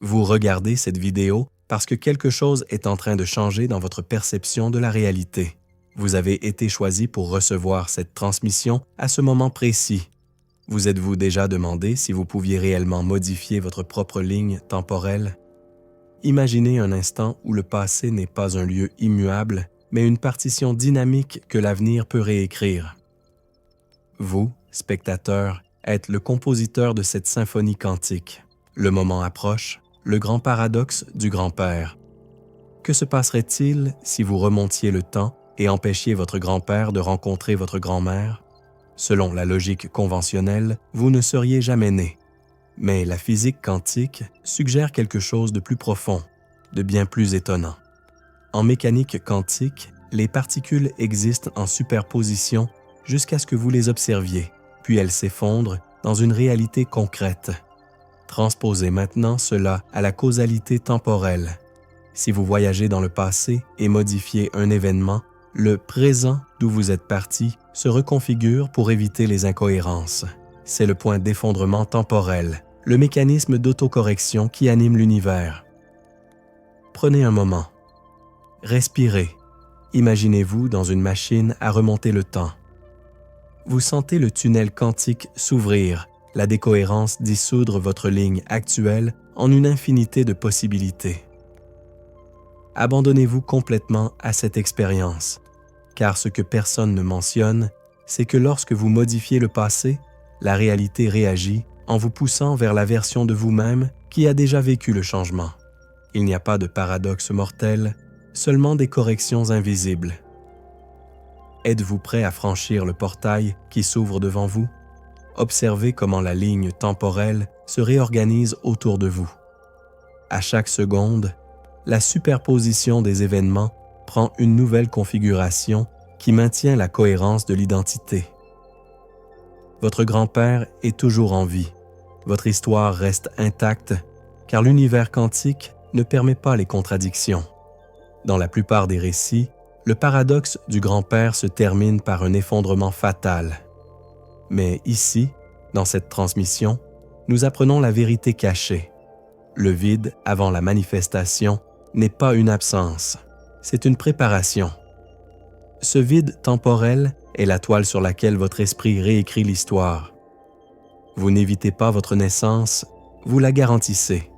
Vous regardez cette vidéo parce que quelque chose est en train de changer dans votre perception de la réalité. Vous avez été choisi pour recevoir cette transmission à ce moment précis. Vous êtes-vous déjà demandé si vous pouviez réellement modifier votre propre ligne temporelle? Imaginez un instant où le passé n'est pas un lieu immuable, mais une partition dynamique que l'avenir peut réécrire. Vous, spectateur, êtes le compositeur de cette symphonie quantique. Le moment approche, le grand paradoxe du grand-père. Que se passerait-il si vous remontiez le temps et empêchiez votre grand-père de rencontrer votre grand-mère? Selon la logique conventionnelle, vous ne seriez jamais né. Mais la physique quantique suggère quelque chose de plus profond, de bien plus étonnant. En mécanique quantique, les particules existent en superposition jusqu'à ce que vous les observiez, puis elles s'effondrent dans une réalité concrète. Transposez maintenant cela à la causalité temporelle. Si vous voyagez dans le passé et modifiez un événement, le présent d'où vous êtes parti se reconfigure pour éviter les incohérences. C'est le point d'effondrement temporel, le mécanisme d'autocorrection qui anime l'univers. Prenez un moment. Respirez. Imaginez-vous dans une machine à remonter le temps. Vous sentez le tunnel quantique s'ouvrir, la décohérence dissoudre votre ligne actuelle en une infinité de possibilités. Abandonnez-vous complètement à cette expérience, car ce que personne ne mentionne, c'est que lorsque vous modifiez le passé, la réalité réagit en vous poussant vers la version de vous-même qui a déjà vécu le changement. Il n'y a pas de paradoxe mortel, seulement des corrections invisibles. Êtes-vous prêt à franchir le portail qui s'ouvre devant vous? Observez comment la ligne temporelle se réorganise autour de vous. À chaque seconde, la superposition des événements prend une nouvelle configuration qui maintient la cohérence de l'identité. Votre grand-père est toujours en vie. Votre histoire reste intacte, car l'univers quantique ne permet pas les contradictions. Dans la plupart des récits, le paradoxe du grand-père se termine par un effondrement fatal. Mais ici, dans cette transmission, nous apprenons la vérité cachée. Le vide avant la manifestation n'est pas une absence, c'est une préparation. Ce vide temporel est la toile sur laquelle votre esprit réécrit l'histoire. Vous n'évitez pas votre naissance, vous la garantissez.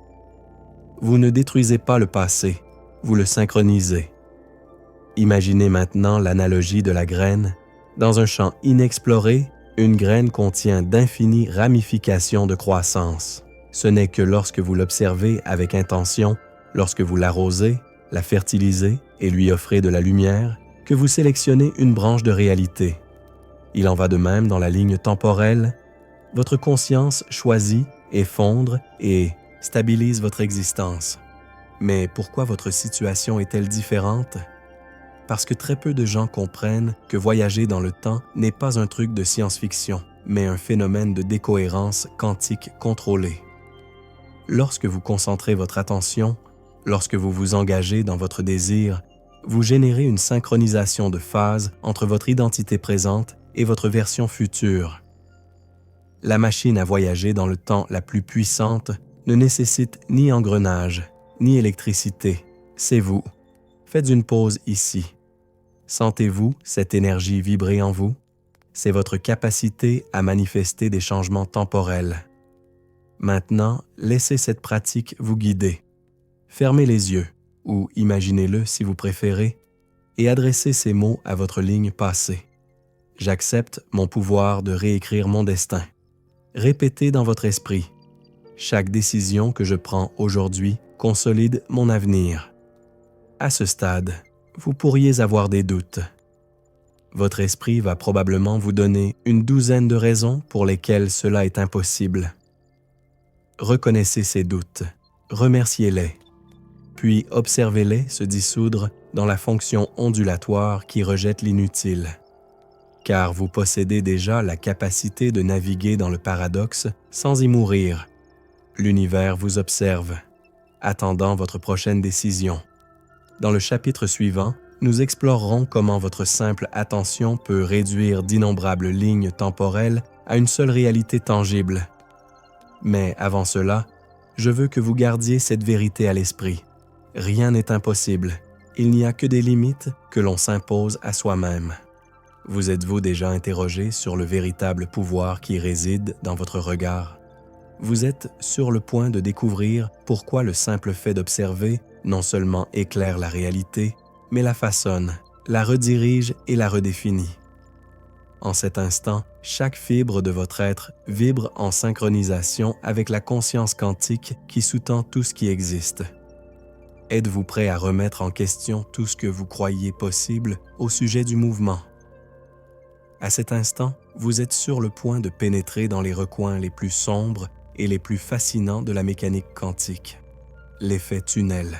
Vous ne détruisez pas le passé, vous le synchronisez. Imaginez maintenant l'analogie de la graine. Dans un champ inexploré, une graine contient d'infinies ramifications de croissance. Ce n'est que lorsque vous l'observez avec intention, lorsque vous l'arrosez, la fertilisez et lui offrez de la lumière, que vous sélectionnez une branche de réalité. Il en va de même dans la ligne temporelle. Votre conscience choisit, effondre et stabilise votre existence. Mais pourquoi votre situation est-elle différente? Parce que très peu de gens comprennent que voyager dans le temps n'est pas un truc de science-fiction, mais un phénomène de décohérence quantique contrôlée. Lorsque vous concentrez votre attention, lorsque vous vous engagez dans votre désir, vous générez une synchronisation de phases entre votre identité présente et votre version future. La machine à voyager dans le temps la plus puissante ne nécessite ni engrenage, ni électricité. C'est vous. Faites une pause ici. Sentez-vous cette énergie vibrer en vous? C'est votre capacité à manifester des changements temporels. Maintenant, laissez cette pratique vous guider. Fermez les yeux, ou imaginez-le si vous préférez, et adressez ces mots à votre ligne passée. J'accepte mon pouvoir de réécrire mon destin. Répétez dans votre esprit. Chaque décision que je prends aujourd'hui consolide mon avenir. À ce stade, vous pourriez avoir des doutes. Votre esprit va probablement vous donner une douzaine de raisons pour lesquelles cela est impossible. Reconnaissez ces doutes, remerciez-les, puis observez-les se dissoudre dans la fonction ondulatoire qui rejette l'inutile. Car vous possédez déjà la capacité de naviguer dans le paradoxe sans y mourir. L'univers vous observe, attendant votre prochaine décision. Dans le chapitre suivant, nous explorerons comment votre simple attention peut réduire d'innombrables lignes temporelles à une seule réalité tangible. Mais avant cela, je veux que vous gardiez cette vérité à l'esprit. Rien n'est impossible. Il n'y a que des limites que l'on s'impose à soi-même. Vous êtes-vous déjà interrogé sur le véritable pouvoir qui réside dans votre regard? Vous êtes sur le point de découvrir pourquoi le simple fait d'observer non seulement éclaire la réalité, mais la façonne, la redirige et la redéfinit. En cet instant, chaque fibre de votre être vibre en synchronisation avec la conscience quantique qui sous-tend tout ce qui existe. Êtes-vous prêt à remettre en question tout ce que vous croyiez possible au sujet du mouvement? À cet instant, vous êtes sur le point de pénétrer dans les recoins les plus sombres et les plus fascinants de la mécanique quantique, l'effet tunnel.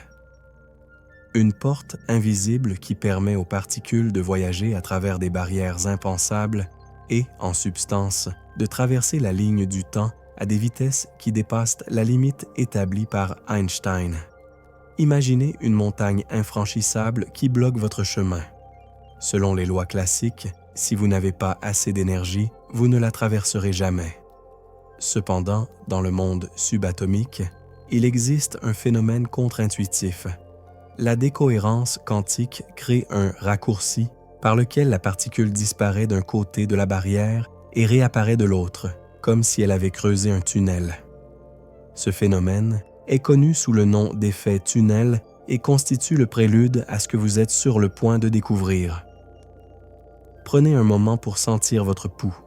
Une porte invisible qui permet aux particules de voyager à travers des barrières impensables et, en substance, de traverser la ligne du temps à des vitesses qui dépassent la limite établie par Einstein. Imaginez une montagne infranchissable qui bloque votre chemin. Selon les lois classiques, si vous n'avez pas assez d'énergie, vous ne la traverserez jamais. Cependant, dans le monde subatomique, il existe un phénomène contre-intuitif. La décohérence quantique crée un raccourci par lequel la particule disparaît d'un côté de la barrière et réapparaît de l'autre, comme si elle avait creusé un tunnel. Ce phénomène est connu sous le nom d'effet tunnel et constitue le prélude à ce que vous êtes sur le point de découvrir. Prenez un moment pour sentir votre pouls.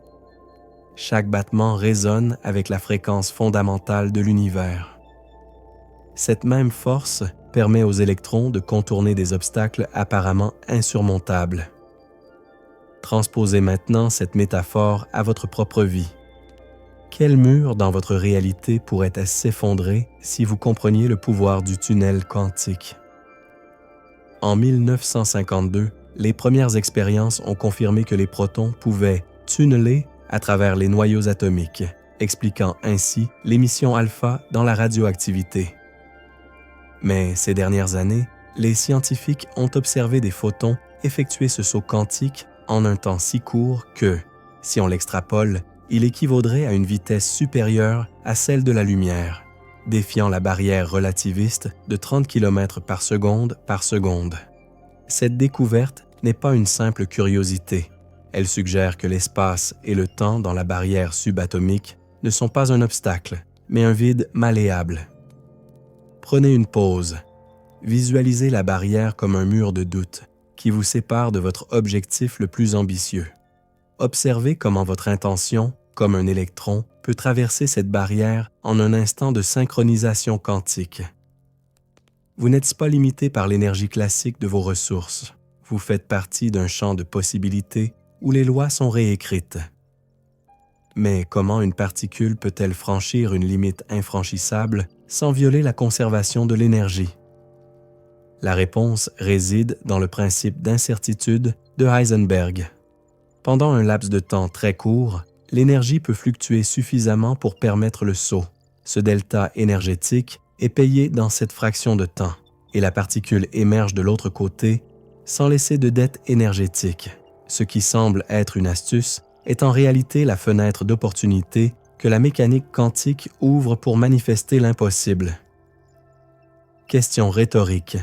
Chaque battement résonne avec la fréquence fondamentale de l'univers. Cette même force permet aux électrons de contourner des obstacles apparemment insurmontables. Transposez maintenant cette métaphore à votre propre vie. Quel mur dans votre réalité pourrait s'effondrer si vous compreniez le pouvoir du tunnel quantique? En 1952, les premières expériences ont confirmé que les protons pouvaient tunneler à travers les noyaux atomiques, expliquant ainsi l'émission alpha dans la radioactivité. Mais ces dernières années, les scientifiques ont observé des photons effectuer ce saut quantique en un temps si court que, si on l'extrapole, il équivaudrait à une vitesse supérieure à celle de la lumière, défiant la barrière relativiste de 30 km par seconde. Cette découverte n'est pas une simple curiosité. Elle suggère que l'espace et le temps dans la barrière subatomique ne sont pas un obstacle, mais un vide malléable. Prenez une pause. Visualisez la barrière comme un mur de doute qui vous sépare de votre objectif le plus ambitieux. Observez comment votre intention, comme un électron, peut traverser cette barrière en un instant de synchronisation quantique. Vous n'êtes pas limité par l'énergie classique de vos ressources. Vous faites partie d'un champ de possibilités où les lois sont réécrites. Mais comment une particule peut-elle franchir une limite infranchissable sans violer la conservation de l'énergie? La réponse réside dans le principe d'incertitude de Heisenberg. Pendant un laps de temps très court, l'énergie peut fluctuer suffisamment pour permettre le saut. Ce delta énergétique est payé dans cette fraction de temps, et la particule émerge de l'autre côté sans laisser de dette énergétique. Ce qui semble être une astuce est en réalité la fenêtre d'opportunité que la mécanique quantique ouvre pour manifester l'impossible. Question rhétorique.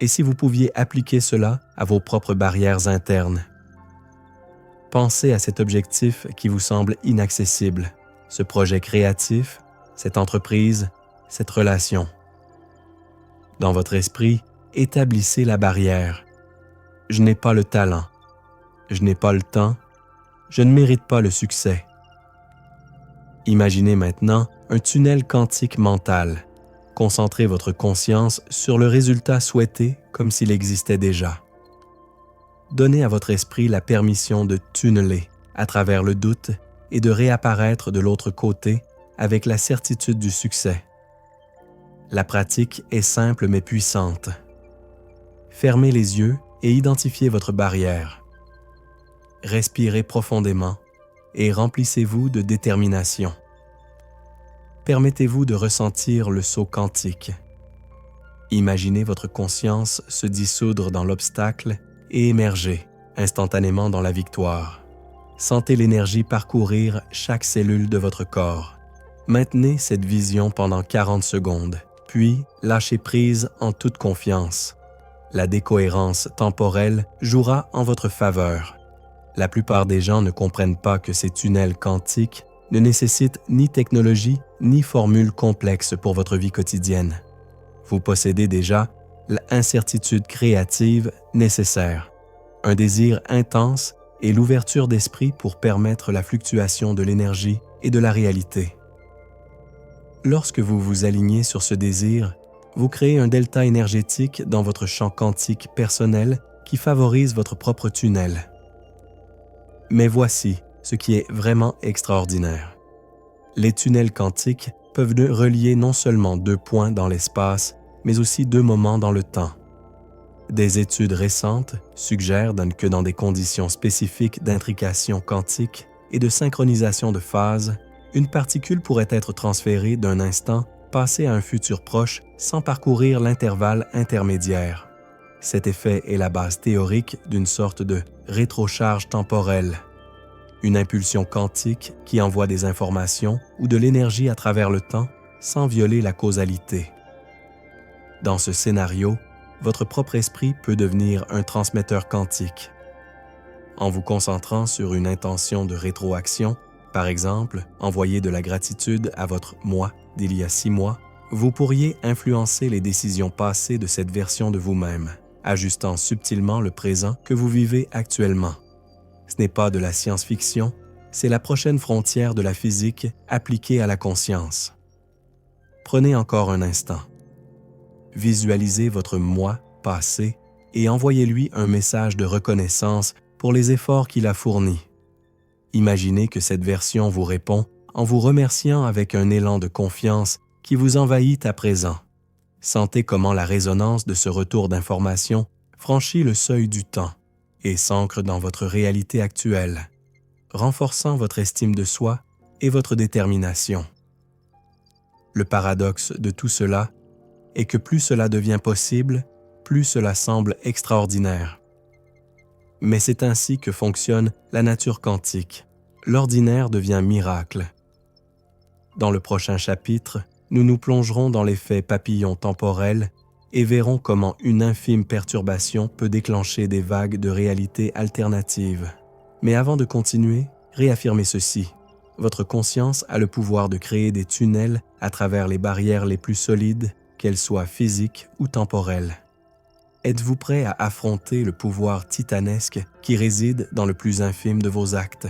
Et si vous pouviez appliquer cela à vos propres barrières internes? Pensez à cet objectif qui vous semble inaccessible, ce projet créatif, cette entreprise, cette relation. Dans votre esprit, établissez la barrière. Je n'ai pas le talent. Je n'ai pas le temps. Je ne mérite pas le succès. Imaginez maintenant un tunnel quantique mental. Concentrez votre conscience sur le résultat souhaité comme s'il existait déjà. Donnez à votre esprit la permission de tunneler à travers le doute et de réapparaître de l'autre côté avec la certitude du succès. La pratique est simple mais puissante. Fermez les yeux et identifiez votre barrière. Respirez profondément et remplissez-vous de détermination. Permettez-vous de ressentir le saut quantique. Imaginez votre conscience se dissoudre dans l'obstacle et émerger instantanément dans la victoire. Sentez l'énergie parcourir chaque cellule de votre corps. Maintenez cette vision pendant 40 secondes, puis lâchez prise en toute confiance. La décohérence temporelle jouera en votre faveur. La plupart des gens ne comprennent pas que ces tunnels quantiques ne nécessitent ni technologie ni formule complexe pour votre vie quotidienne. Vous possédez déjà l'incertitude créative nécessaire, un désir intense et l'ouverture d'esprit pour permettre la fluctuation de l'énergie et de la réalité. Lorsque vous vous alignez sur ce désir, vous créez un delta énergétique dans votre champ quantique personnel qui favorise votre propre tunnel. Mais voici ce qui est vraiment extraordinaire. Les tunnels quantiques peuvent relier non seulement deux points dans l'espace, mais aussi deux moments dans le temps. Des études récentes suggèrent que dans des conditions spécifiques d'intrication quantique et de synchronisation de phases, une particule pourrait être transférée d'un instant passé à un futur proche sans parcourir l'intervalle intermédiaire. Cet effet est la base théorique d'une sorte de rétrocharge temporelle, une impulsion quantique qui envoie des informations ou de l'énergie à travers le temps sans violer la causalité. Dans ce scénario, votre propre esprit peut devenir un transmetteur quantique. En vous concentrant sur une intention de rétroaction, par exemple, envoyer de la gratitude à votre « moi » d'il y a 6 mois, vous pourriez influencer les décisions passées de cette version de vous-même, ajustant subtilement le présent que vous vivez actuellement. Ce n'est pas de la science-fiction, c'est la prochaine frontière de la physique appliquée à la conscience. Prenez encore un instant. Visualisez votre moi passé et envoyez-lui un message de reconnaissance pour les efforts qu'il a fournis. Imaginez que cette version vous répond en vous remerciant avec un élan de confiance qui vous envahit à présent. Sentez comment la résonance de ce retour d'information franchit le seuil du temps et s'ancre dans votre réalité actuelle, renforçant votre estime de soi et votre détermination. Le paradoxe de tout cela est que plus cela devient possible, plus cela semble extraordinaire. Mais c'est ainsi que fonctionne la nature quantique. L'ordinaire devient miracle. Dans le prochain chapitre, nous nous plongerons dans l'effet papillon temporel et verrons comment une infime perturbation peut déclencher des vagues de réalité alternatives. Mais avant de continuer, réaffirmez ceci. Votre conscience a le pouvoir de créer des tunnels à travers les barrières les plus solides, qu'elles soient physiques ou temporelles. Êtes-vous prêt à affronter le pouvoir titanesque qui réside dans le plus infime de vos actes?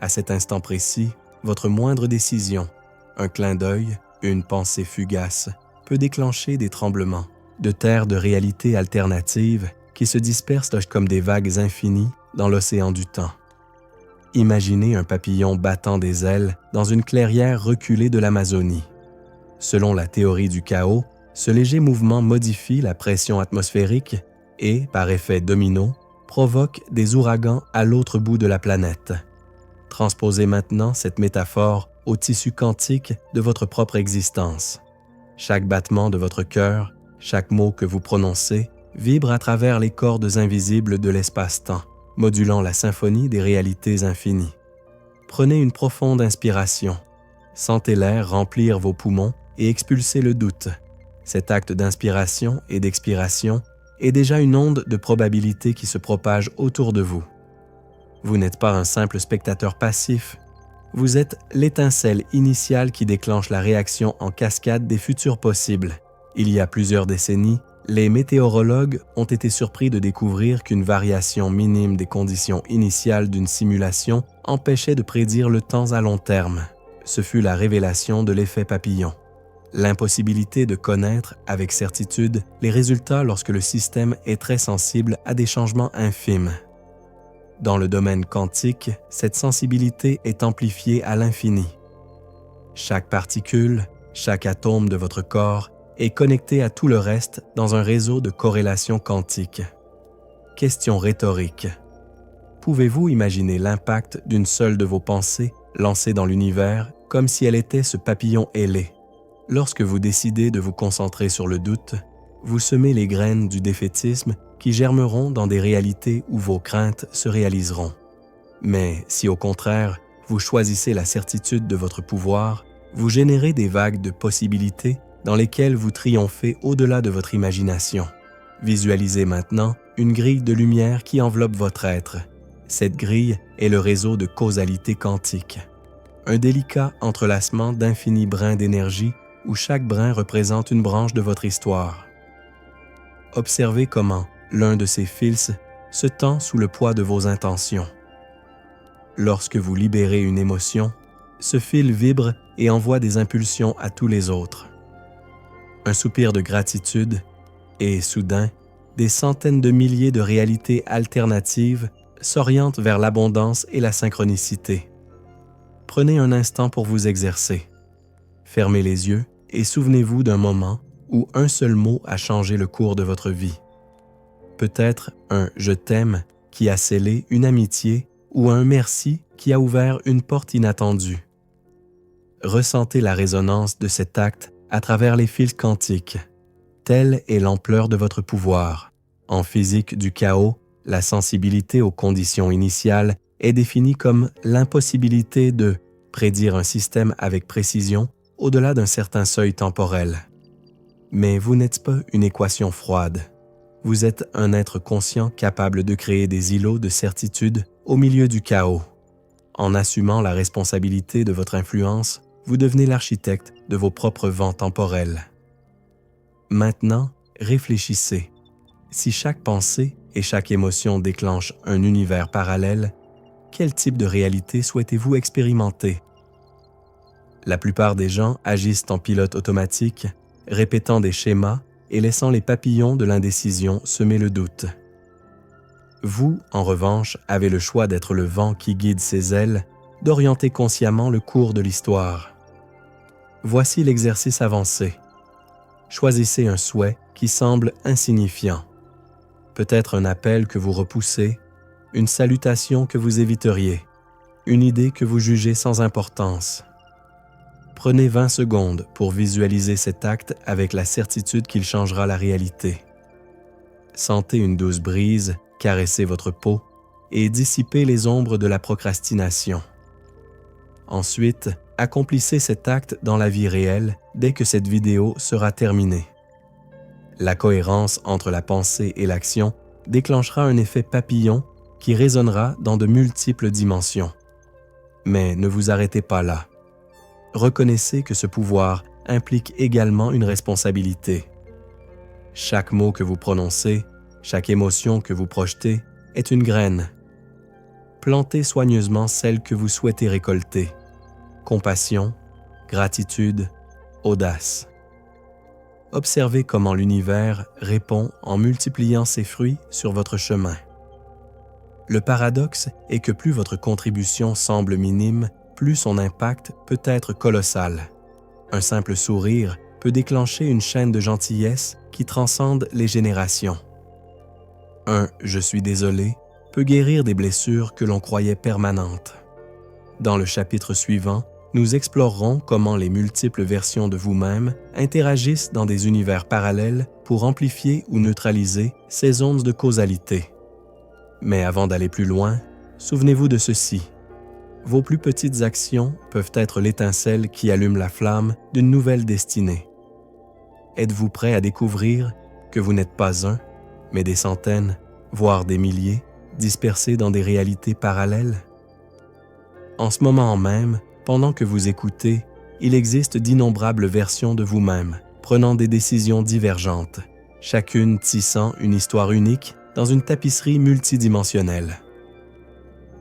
À cet instant précis, votre moindre décision, un clin d'œil, une pensée fugace, peut déclencher des tremblements, de terres de réalité alternative qui se dispersent comme des vagues infinies dans l'océan du temps. Imaginez un papillon battant des ailes dans une clairière reculée de l'Amazonie. Selon la théorie du chaos, ce léger mouvement modifie la pression atmosphérique et, par effet domino, provoque des ouragans à l'autre bout de la planète. Transposez maintenant cette métaphore au tissu quantique de votre propre existence. Chaque battement de votre cœur, chaque mot que vous prononcez, vibre à travers les cordes invisibles de l'espace-temps, modulant la symphonie des réalités infinies. Prenez une profonde inspiration. Sentez l'air remplir vos poumons et expulser le doute. Cet acte d'inspiration et d'expiration est déjà une onde de probabilité qui se propage autour de vous. Vous n'êtes pas un simple spectateur passif. Vous êtes l'étincelle initiale qui déclenche la réaction en cascade des futurs possibles. Il y a plusieurs décennies, les météorologues ont été surpris de découvrir qu'une variation minime des conditions initiales d'une simulation empêchait de prédire le temps à long terme. Ce fut la révélation de l'effet papillon. L'impossibilité de connaître avec certitude les résultats lorsque le système est très sensible à des changements infimes. Dans le domaine quantique, cette sensibilité est amplifiée à l'infini. Chaque particule, chaque atome de votre corps est connecté à tout le reste dans un réseau de corrélation quantique. Question rhétorique. Pouvez-vous imaginer l'impact d'une seule de vos pensées lancée dans l'univers comme si elle était ce papillon ailé? Lorsque vous décidez de vous concentrer sur le doute, vous semez les graines du défaitisme qui germeront dans des réalités où vos craintes se réaliseront. Mais si au contraire, vous choisissez la certitude de votre pouvoir, Vous générez des vagues de possibilités dans lesquelles vous triomphez au-delà de votre imagination. Visualisez maintenant une grille de lumière qui enveloppe votre être. Cette grille est le réseau de causalité quantique. Un délicat entrelacement d'infinis brins d'énergie où chaque brin représente une branche de votre histoire. Observez comment l'un de ces fils se tend sous le poids de vos intentions. Lorsque vous libérez une émotion, ce fil vibre et envoie des impulsions à tous les autres. Un soupir de gratitude et, soudain, des centaines de milliers de réalités alternatives s'orientent vers l'abondance et la synchronicité. Prenez un instant pour vous exercer. Fermez les yeux et souvenez-vous d'un moment où un seul mot a changé le cours de votre vie. Peut-être un « je t'aime » qui a scellé une amitié ou un « merci » qui a ouvert une porte inattendue. Ressentez la résonance de cet acte à travers les fils quantiques. Telle est l'ampleur de votre pouvoir. En physique du chaos, la sensibilité aux conditions initiales est définie comme l'impossibilité de prédire un système avec précision au-delà d'un certain seuil temporel. Mais vous n'êtes pas une équation froide. Vous êtes un être conscient capable de créer des îlots de certitude au milieu du chaos. En assumant la responsabilité de votre influence, vous devenez l'architecte de vos propres vents temporels. Maintenant, réfléchissez. Si chaque pensée et chaque émotion déclenche un univers parallèle, quel type de réalité souhaitez-vous expérimenter? La plupart des gens agissent en pilote automatique, répétant des schémas et laissant les papillons de l'indécision semer le doute. Vous, en revanche, avez le choix d'être le vent qui guide ses ailes, d'orienter consciemment le cours de l'histoire. Voici l'exercice avancé. Choisissez un souhait qui semble insignifiant. Peut-être un appel que vous repoussez, une salutation que vous éviteriez, une idée que vous jugez sans importance. Prenez 20 secondes pour visualiser cet acte avec la certitude qu'il changera la réalité. Sentez une douce brise caresser votre peau et dissiper les ombres de la procrastination. Ensuite, accomplissez cet acte dans la vie réelle dès que cette vidéo sera terminée. La cohérence entre la pensée et l'action déclenchera un effet papillon qui résonnera dans de multiples dimensions. Mais ne vous arrêtez pas là. Reconnaissez que ce pouvoir implique également une responsabilité. Chaque mot que vous prononcez, chaque émotion que vous projetez est une graine. Plantez soigneusement celle que vous souhaitez récolter. Compassion, gratitude, audace. Observez comment l'univers répond en multipliant ses fruits sur votre chemin. Le paradoxe est que plus votre contribution semble minime, plus son impact peut être colossal. Un simple sourire peut déclencher une chaîne de gentillesse qui transcende les générations. Un « je suis désolé » peut guérir des blessures que l'on croyait permanentes. Dans le chapitre suivant, nous explorerons comment les multiples versions de vous-même interagissent dans des univers parallèles pour amplifier ou neutraliser ces ondes de causalité. Mais avant d'aller plus loin, souvenez-vous de ceci. Vos plus petites actions peuvent être l'étincelle qui allume la flamme d'une nouvelle destinée. Êtes-vous prêt à découvrir que vous n'êtes pas un, mais des centaines, voire des milliers, dispersés dans des réalités parallèles? En ce moment même, pendant que vous écoutez, il existe d'innombrables versions de vous-même, prenant des décisions divergentes, chacune tissant une histoire unique dans une tapisserie multidimensionnelle.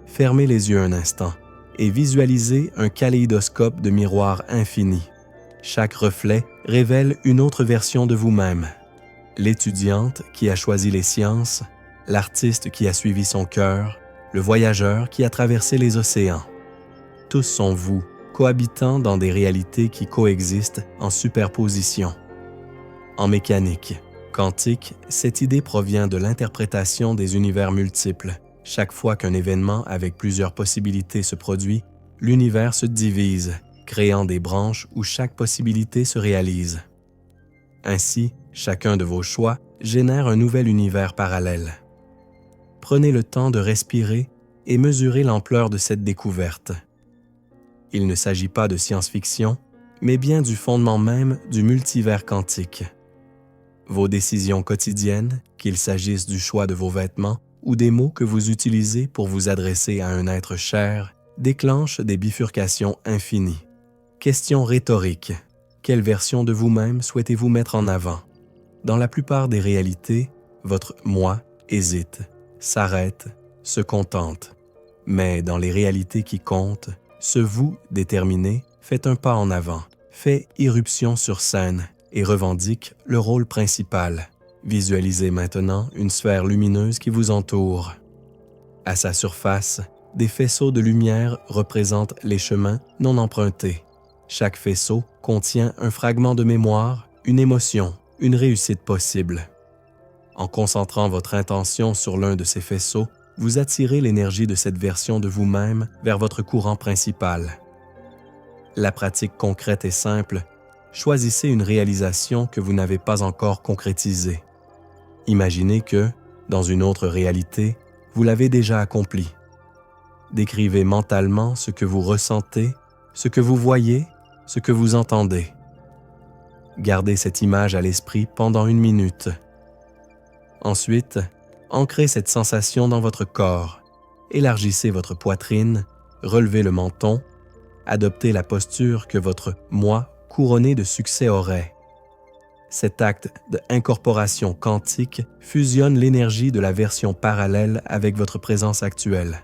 Fermez les yeux un instant et visualisez un kaléidoscope de miroirs infinis. Chaque reflet révèle une autre version de vous-même. L'étudiante qui a choisi les sciences, l'artiste qui a suivi son cœur, le voyageur qui a traversé les océans. Tous sont vous, cohabitant dans des réalités qui coexistent en superposition. En mécanique quantique, cette idée provient de l'interprétation des univers multiples. Chaque fois qu'un événement avec plusieurs possibilités se produit, l'univers se divise, créant des branches où chaque possibilité se réalise. Ainsi, chacun de vos choix génère un nouvel univers parallèle. Prenez le temps de respirer et mesurez l'ampleur de cette découverte. Il ne s'agit pas de science-fiction, mais bien du fondement même du multivers quantique. Vos décisions quotidiennes, qu'il s'agisse du choix de vos vêtements ou des mots que vous utilisez pour vous adresser à un être cher, déclenchent des bifurcations infinies. Question rhétorique. Quelle version de vous-même souhaitez-vous mettre en avant? Dans la plupart des réalités, votre « moi » hésite, s'arrête, se contente. Mais dans les réalités qui comptent, ce « vous » déterminé fait un pas en avant, fait irruption sur scène et revendique le rôle principal. Visualisez maintenant une sphère lumineuse qui vous entoure. À sa surface, des faisceaux de lumière représentent les chemins non empruntés. Chaque faisceau contient un fragment de mémoire, une émotion, une réussite possible. En concentrant votre intention sur l'un de ces faisceaux, vous attirez l'énergie de cette version de vous-même vers votre courant principal. La pratique concrète est simple. Choisissez une réalisation que vous n'avez pas encore concrétisée. Imaginez que, dans une autre réalité, vous l'avez déjà accomplie. Décrivez mentalement ce que vous ressentez, ce que vous voyez, ce que vous entendez. Gardez cette image à l'esprit pendant 1 minute. Ensuite, ancrez cette sensation dans votre corps. Élargissez votre poitrine, relevez le menton, adoptez la posture que votre « moi » couronné de succès aurait. Cet acte d'incorporation quantique fusionne l'énergie de la version parallèle avec votre présence actuelle.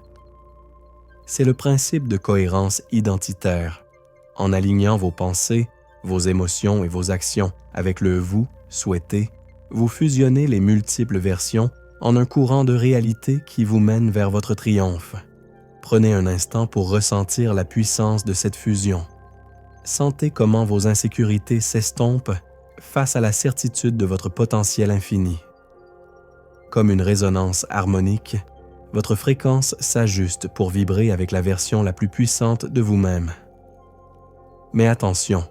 C'est le principe de cohérence identitaire. En alignant vos pensées, vos émotions et vos actions avec le « vous » souhaité, vous fusionnez les multiples versions en un courant de réalité qui vous mène vers votre triomphe. Prenez un instant pour ressentir la puissance de cette fusion. Sentez comment vos insécurités s'estompent face à la certitude de votre potentiel infini. Comme une résonance harmonique, votre fréquence s'ajuste pour vibrer avec la version la plus puissante de vous-même. Mais attention,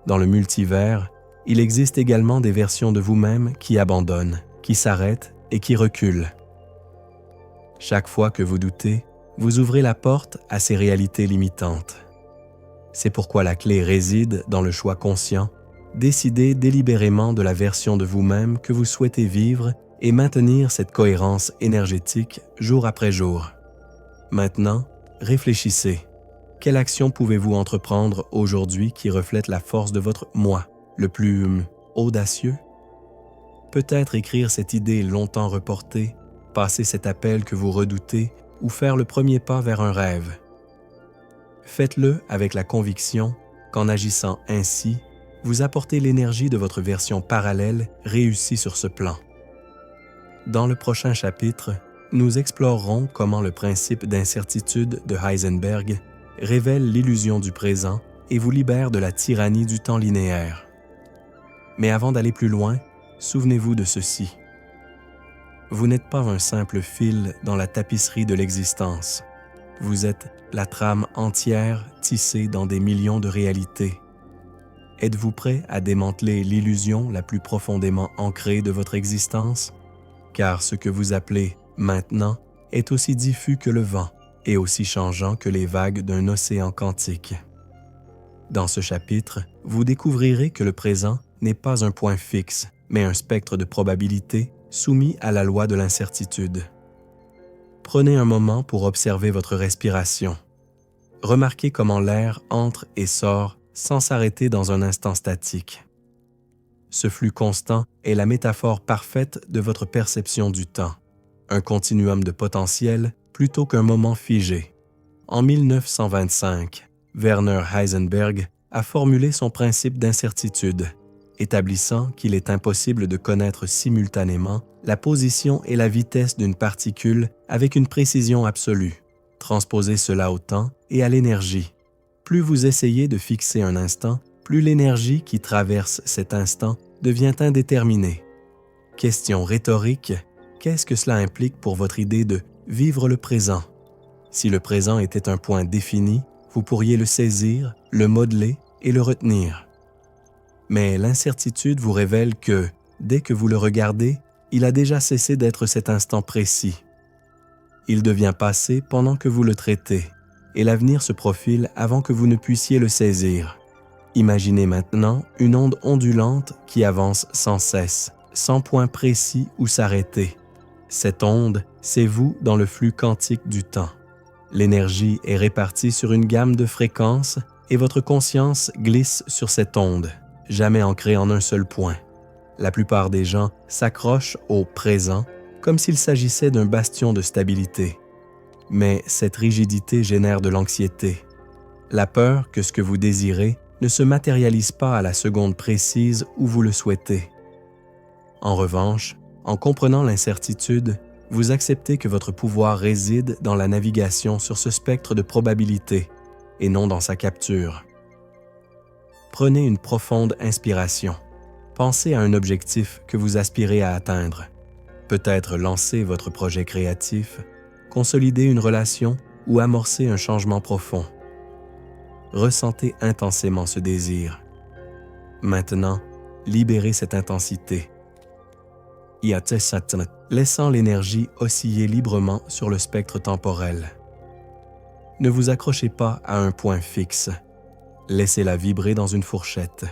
dans le multivers, il existe également des versions de vous-même qui abandonnent, qui s'arrêtent et qui reculent. Chaque fois que vous doutez, vous ouvrez la porte à ces réalités limitantes. C'est pourquoi la clé réside dans le choix conscient. Décidez délibérément de la version de vous-même que vous souhaitez vivre et maintenir cette cohérence énergétique jour après jour. Maintenant, réfléchissez. Quelle action pouvez-vous entreprendre aujourd'hui qui reflète la force de votre « moi », le plus audacieux? Peut-être écrire cette idée longtemps reportée, passer cet appel que vous redoutez ou faire le premier pas vers un rêve. Faites-le avec la conviction qu'en agissant ainsi, vous apportez l'énergie de votre version parallèle réussie sur ce plan. Dans le prochain chapitre, nous explorerons comment le principe d'incertitude de Heisenberg révèle l'illusion du présent et vous libère de la tyrannie du temps linéaire. Mais avant d'aller plus loin, souvenez-vous de ceci. Vous n'êtes pas un simple fil dans la tapisserie de l'existence. Vous êtes la trame entière tissée dans des millions de réalités. Êtes-vous prêt à démanteler l'illusion la plus profondément ancrée de votre existence? Car ce que vous appelez « maintenant » est aussi diffus que le vent et aussi changeant que les vagues d'un océan quantique. Dans ce chapitre, vous découvrirez que le présent n'est pas un point fixe, mais un spectre de probabilités soumis à la loi de l'incertitude. Prenez un moment pour observer votre respiration. Remarquez comment l'air entre et sort sans s'arrêter dans un instant statique. Ce flux constant est la métaphore parfaite de votre perception du temps, un continuum de potentiel plutôt qu'un moment figé. En 1925, Werner Heisenberg a formulé son principe d'incertitude, établissant qu'il est impossible de connaître simultanément la position et la vitesse d'une particule avec une précision absolue. Transposez cela au temps et à l'énergie. Plus vous essayez de fixer un instant, plus l'énergie qui traverse cet instant devient indéterminée. Question rhétorique, qu'est-ce que cela implique pour votre idée de vivre le présent? Si le présent était un point défini, vous pourriez le saisir, le modeler et le retenir. Mais l'incertitude vous révèle que, dès que vous le regardez, il a déjà cessé d'être cet instant précis. Il devient passé pendant que vous le traitez, et l'avenir se profile avant que vous ne puissiez le saisir. Imaginez maintenant une onde ondulante qui avance sans cesse, sans point précis où s'arrêter. Cette onde, c'est vous dans le flux quantique du temps. L'énergie est répartie sur une gamme de fréquences et votre conscience glisse sur cette onde, jamais ancrée en un seul point. La plupart des gens s'accrochent au présent comme s'il s'agissait d'un bastion de stabilité. Mais cette rigidité génère de l'anxiété. La peur que ce que vous désirez ne se matérialise pas à la seconde précise où vous le souhaitez. En revanche, en comprenant l'incertitude, vous acceptez que votre pouvoir réside dans la navigation sur ce spectre de probabilité et non dans sa capture. Prenez une profonde inspiration. Pensez à un objectif que vous aspirez à atteindre. Peut-être lancer votre projet créatif, consolider une relation ou amorcer un changement profond. Ressentez intensément ce désir. Maintenant, libérez cette intensité. Laissant l'énergie osciller librement sur le spectre temporel. Ne vous accrochez pas à un point fixe. Laissez-la vibrer dans une fourchette.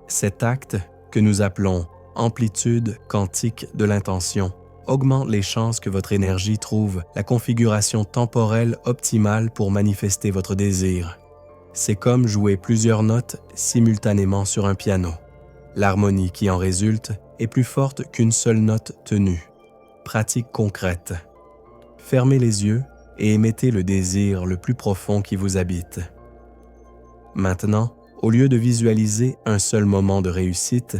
Cet acte, que nous appelons amplitude quantique de l'intention, augmente les chances que votre énergie trouve la configuration temporelle optimale pour manifester votre désir. C'est comme jouer plusieurs notes simultanément sur un piano. L'harmonie qui en résulte est plus forte qu'une seule note tenue. Pratique concrète. Fermez les yeux et émettez le désir le plus profond qui vous habite. Maintenant, au lieu de visualiser un seul moment de réussite,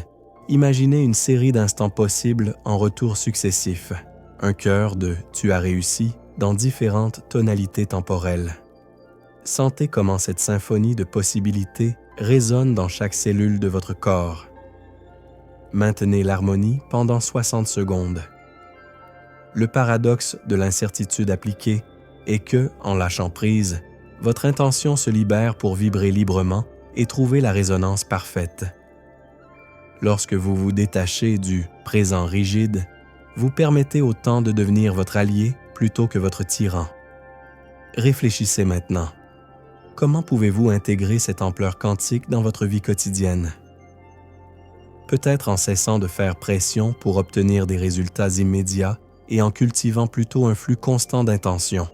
imaginez une série d'instants possibles en retours successifs. Un chœur de « tu as réussi » dans différentes tonalités temporelles. Sentez comment cette symphonie de possibilités résonne dans chaque cellule de votre corps. Maintenez l'harmonie pendant 60 secondes. Le paradoxe de l'incertitude appliquée est que, en lâchant prise, votre intention se libère pour vibrer librement et trouver la résonance parfaite. Lorsque vous vous détachez du présent rigide, vous permettez au temps de devenir votre allié plutôt que votre tyran. Réfléchissez maintenant. Comment pouvez-vous intégrer cette ampleur quantique dans votre vie quotidienne? Peut-être en cessant de faire pression pour obtenir des résultats immédiats et en cultivant plutôt un flux constant d'intention.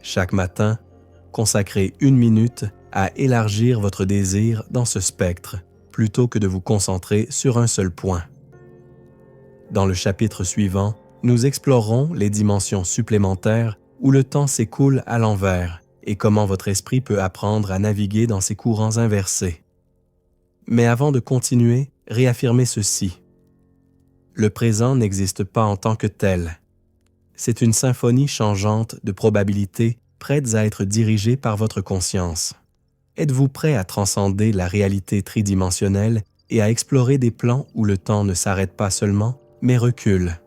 Chaque matin, consacrez 1 minute à élargir votre désir dans ce spectre, plutôt que de vous concentrer sur un seul point. Dans le chapitre suivant, nous explorerons les dimensions supplémentaires où le temps s'écoule à l'envers et comment votre esprit peut apprendre à naviguer dans ces courants inversés. Mais avant de continuer, réaffirmez ceci. Le présent n'existe pas en tant que tel. C'est une symphonie changeante de probabilités prêtes à être dirigées par votre conscience. Êtes-vous prêt à transcender la réalité tridimensionnelle et à explorer des plans où le temps ne s'arrête pas seulement, mais recule?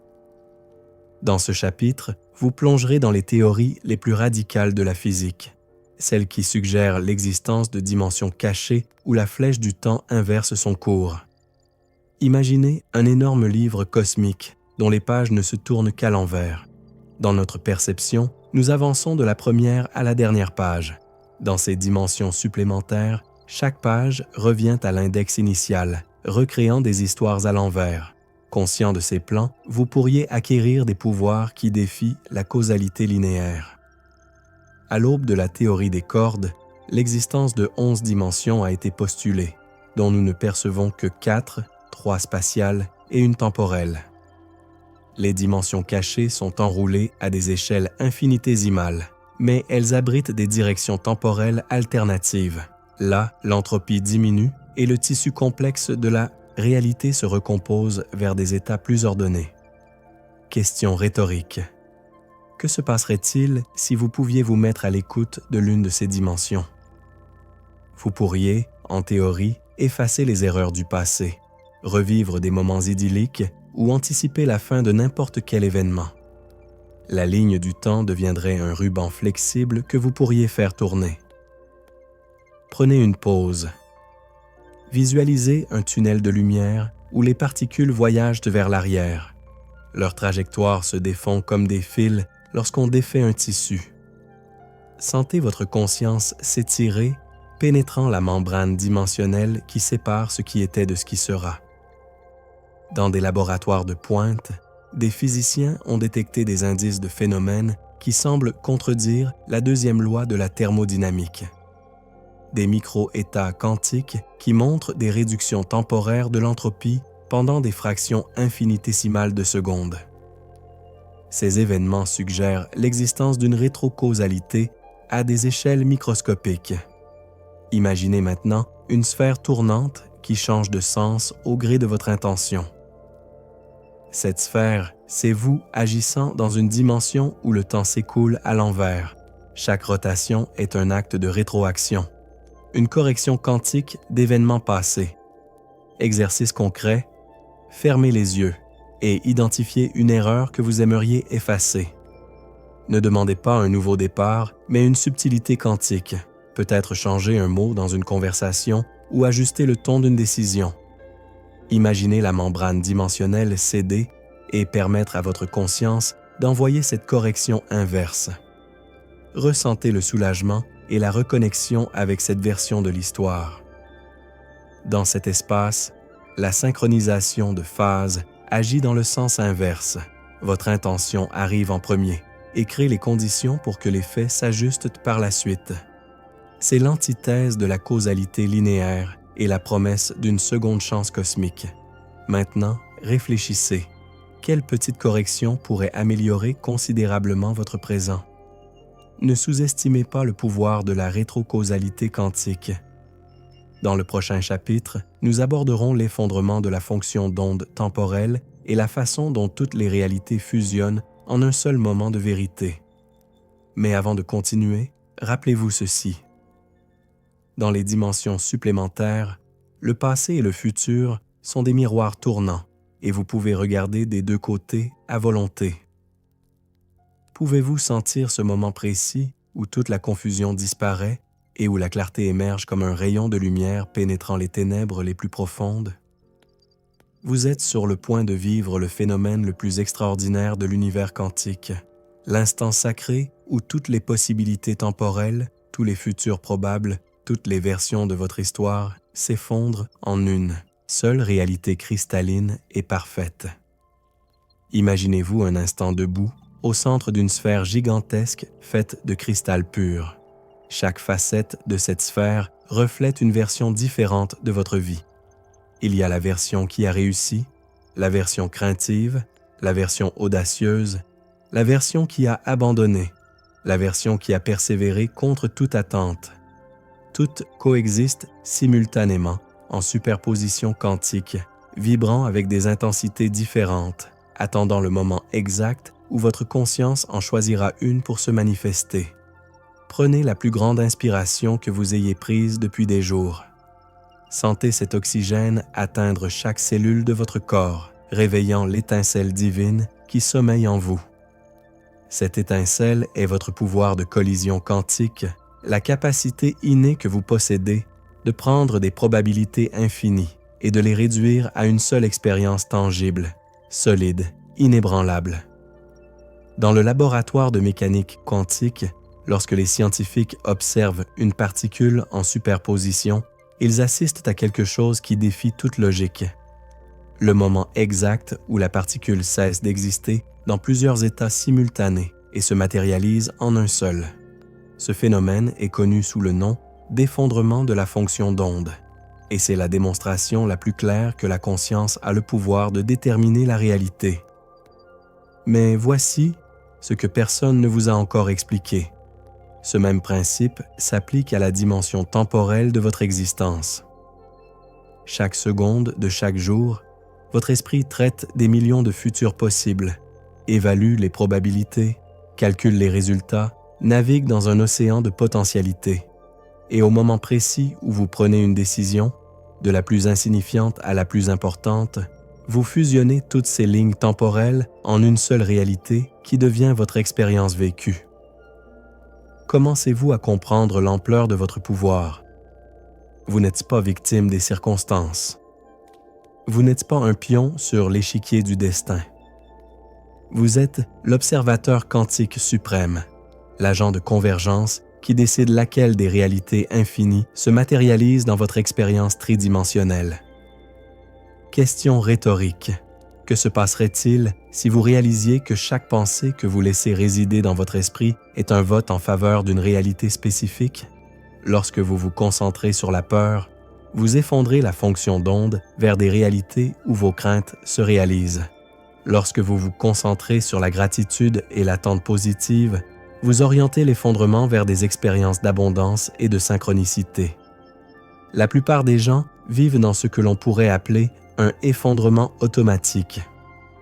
Dans ce chapitre, vous plongerez dans les théories les plus radicales de la physique, celles qui suggèrent l'existence de dimensions cachées où la flèche du temps inverse son cours. Imaginez un énorme livre cosmique dont les pages ne se tournent qu'à l'envers. Dans notre perception, nous avançons de la première à la dernière page. Dans ces dimensions supplémentaires, chaque page revient à l'index initial, recréant des histoires à l'envers. Conscient de ces plans, vous pourriez acquérir des pouvoirs qui défient la causalité linéaire. À l'aube de la théorie des cordes, l'existence de 11 dimensions a été postulée, dont nous ne percevons que 4, 3 spatiales et une temporelle. Les dimensions cachées sont enroulées à des échelles infinitésimales, mais elles abritent des directions temporelles alternatives. Là, l'entropie diminue et le tissu complexe de la réalité se recompose vers des états plus ordonnés. Question rhétorique. Que se passerait-il si vous pouviez vous mettre à l'écoute de l'une de ces dimensions? Vous pourriez, en théorie, effacer les erreurs du passé, revivre des moments idylliques ou anticiper la fin de n'importe quel événement. La ligne du temps deviendrait un ruban flexible que vous pourriez faire tourner. Prenez une pause. Visualisez un tunnel de lumière où les particules voyagent vers l'arrière. Leur trajectoire se défont comme des fils lorsqu'on défait un tissu. Sentez votre conscience s'étirer pénétrant la membrane dimensionnelle qui sépare ce qui était de ce qui sera. Dans des laboratoires de pointe, des physiciens ont détecté des indices de phénomènes qui semblent contredire la deuxième loi de la thermodynamique. Des micro-états quantiques qui montrent des réductions temporaires de l'entropie pendant des fractions infinitésimales de secondes. Ces événements suggèrent l'existence d'une rétrocausalité à des échelles microscopiques. Imaginez maintenant une sphère tournante qui change de sens au gré de votre intention. Cette sphère, c'est vous agissant dans une dimension où le temps s'écoule à l'envers. Chaque rotation est un acte de rétroaction, une correction quantique d'événements passés. Exercice concret, fermez les yeux et identifiez une erreur que vous aimeriez effacer. Ne demandez pas un nouveau départ, mais une subtilité quantique, peut-être changer un mot dans une conversation ou ajuster le ton d'une décision. Imaginez la membrane dimensionnelle céder et permettre à votre conscience d'envoyer cette correction inverse. Ressentez le soulagement et la reconnexion avec cette version de l'histoire. Dans cet espace, la synchronisation de phases agit dans le sens inverse. Votre intention arrive en premier et crée les conditions pour que les faits s'ajustent par la suite. C'est l'antithèse de la causalité linéaire et la promesse d'une seconde chance cosmique. Maintenant, réfléchissez. Quelle petite correction pourrait améliorer considérablement votre présent? Ne sous-estimez pas le pouvoir de la rétrocausalité quantique. Dans le prochain chapitre, nous aborderons l'effondrement de la fonction d'onde temporelle et la façon dont toutes les réalités fusionnent en un seul moment de vérité. Mais avant de continuer, rappelez-vous ceci. Dans les dimensions supplémentaires, le passé et le futur sont des miroirs tournants et vous pouvez regarder des deux côtés à volonté. Pouvez-vous sentir ce moment précis où toute la confusion disparaît et où la clarté émerge comme un rayon de lumière pénétrant les ténèbres les plus profondes? Vous êtes sur le point de vivre le phénomène le plus extraordinaire de l'univers quantique, l'instant sacré où toutes les possibilités temporelles, tous les futurs probables, toutes les versions de votre histoire s'effondrent en une seule réalité cristalline et parfaite. Imaginez-vous un instant debout, au centre d'une sphère gigantesque faite de cristal pur. Chaque facette de cette sphère reflète une version différente de votre vie. Il y a la version qui a réussi, la version craintive, la version audacieuse, la version qui a abandonné, la version qui a persévéré contre toute attente. Toutes coexistent simultanément en superposition quantique, vibrant avec des intensités différentes, attendant le moment exact où votre conscience en choisira une pour se manifester. Prenez la plus grande inspiration que vous ayez prise depuis des jours. Sentez cet oxygène atteindre chaque cellule de votre corps, réveillant l'étincelle divine qui sommeille en vous. Cette étincelle est votre pouvoir de collision quantique, la capacité innée que vous possédez de prendre des probabilités infinies et de les réduire à une seule expérience tangible, solide, inébranlable. Dans le laboratoire de mécanique quantique, lorsque les scientifiques observent une particule en superposition, ils assistent à quelque chose qui défie toute logique. Le moment exact où la particule cesse d'exister dans plusieurs états simultanés et se matérialise en un seul. Ce phénomène est connu sous le nom d'effondrement de la fonction d'onde, et c'est la démonstration la plus claire que la conscience a le pouvoir de déterminer la réalité. Mais voici ce que personne ne vous a encore expliqué. Ce même principe s'applique à la dimension temporelle de votre existence. Chaque seconde de chaque jour, votre esprit traite des millions de futurs possibles, évalue les probabilités, calcule les résultats, navigue dans un océan de potentialités. Et au moment précis où vous prenez une décision, de la plus insignifiante à la plus importante, vous fusionnez toutes ces lignes temporelles en une seule réalité qui devient votre expérience vécue. Commencez-vous à comprendre l'ampleur de votre pouvoir? Vous n'êtes pas victime des circonstances. Vous n'êtes pas un pion sur l'échiquier du destin. Vous êtes l'observateur quantique suprême, l'agent de convergence qui décide laquelle des réalités infinies se matérialise dans votre expérience tridimensionnelle. Question rhétorique. Que se passerait-il si vous réalisiez que chaque pensée que vous laissez résider dans votre esprit est un vote en faveur d'une réalité spécifique? Lorsque vous vous concentrez sur la peur, vous effondrez la fonction d'onde vers des réalités où vos craintes se réalisent. Lorsque vous vous concentrez sur la gratitude et l'attente positive, vous orientez l'effondrement vers des expériences d'abondance et de synchronicité. La plupart des gens vivent dans ce que l'on pourrait appeler un effondrement automatique.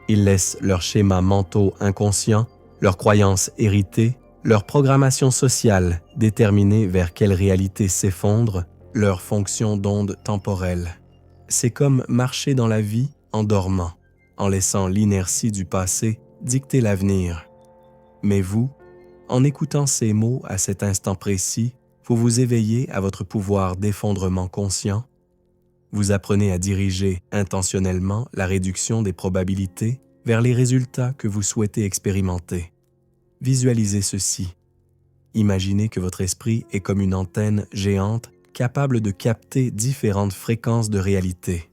Ils laissent leurs schémas mentaux inconscients, leurs croyances héritées, leur programmation sociale déterminer vers quelle réalité s'effondre, leur fonction d'onde temporelle. C'est comme marcher dans la vie en dormant, en laissant l'inertie du passé dicter l'avenir. Mais vous, en écoutant ces mots à cet instant précis, vous vous éveillez à votre pouvoir d'effondrement conscient. Vous apprenez à diriger intentionnellement la réduction des probabilités vers les résultats que vous souhaitez expérimenter. Visualisez ceci. Imaginez que votre esprit est comme une antenne géante capable de capter différentes fréquences de réalité.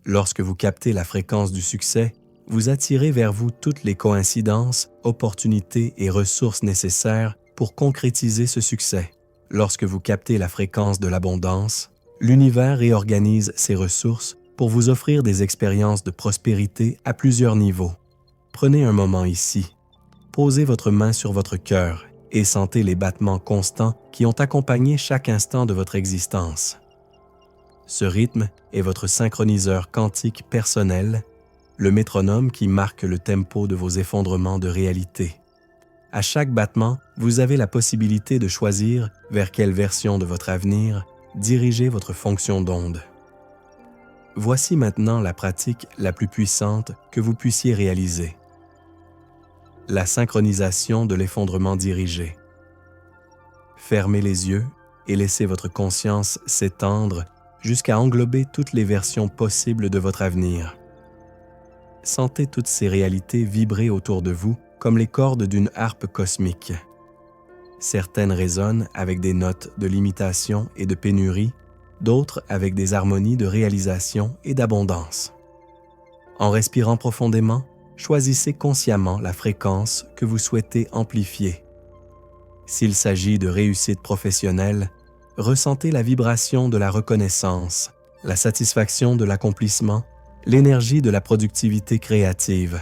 Lorsque vous captez la fréquence du succès, vous attirez vers vous toutes les coïncidences, opportunités et ressources nécessaires pour concrétiser ce succès. Lorsque vous captez la fréquence de l'abondance, l'univers réorganise ses ressources pour vous offrir des expériences de prospérité à plusieurs niveaux. Prenez un moment ici. Posez votre main sur votre cœur et sentez les battements constants qui ont accompagné chaque instant de votre existence. Ce rythme est votre synchroniseur quantique personnel, le métronome qui marque le tempo de vos effondrements de réalité. À chaque battement, vous avez la possibilité de choisir vers quelle version de votre avenir diriger votre fonction d'onde. Voici maintenant la pratique la plus puissante que vous puissiez réaliser. La synchronisation de l'effondrement dirigé. Fermez les yeux et laissez votre conscience s'étendre jusqu'à englober toutes les versions possibles de votre avenir. Sentez toutes ces réalités vibrer autour de vous comme les cordes d'une harpe cosmique. Certaines résonnent avec des notes de limitation et de pénurie, d'autres avec des harmonies de réalisation et d'abondance. En respirant profondément, choisissez consciemment la fréquence que vous souhaitez amplifier. S'il s'agit de réussite professionnelle, ressentez la vibration de la reconnaissance, la satisfaction de l'accomplissement, l'énergie de la productivité créative.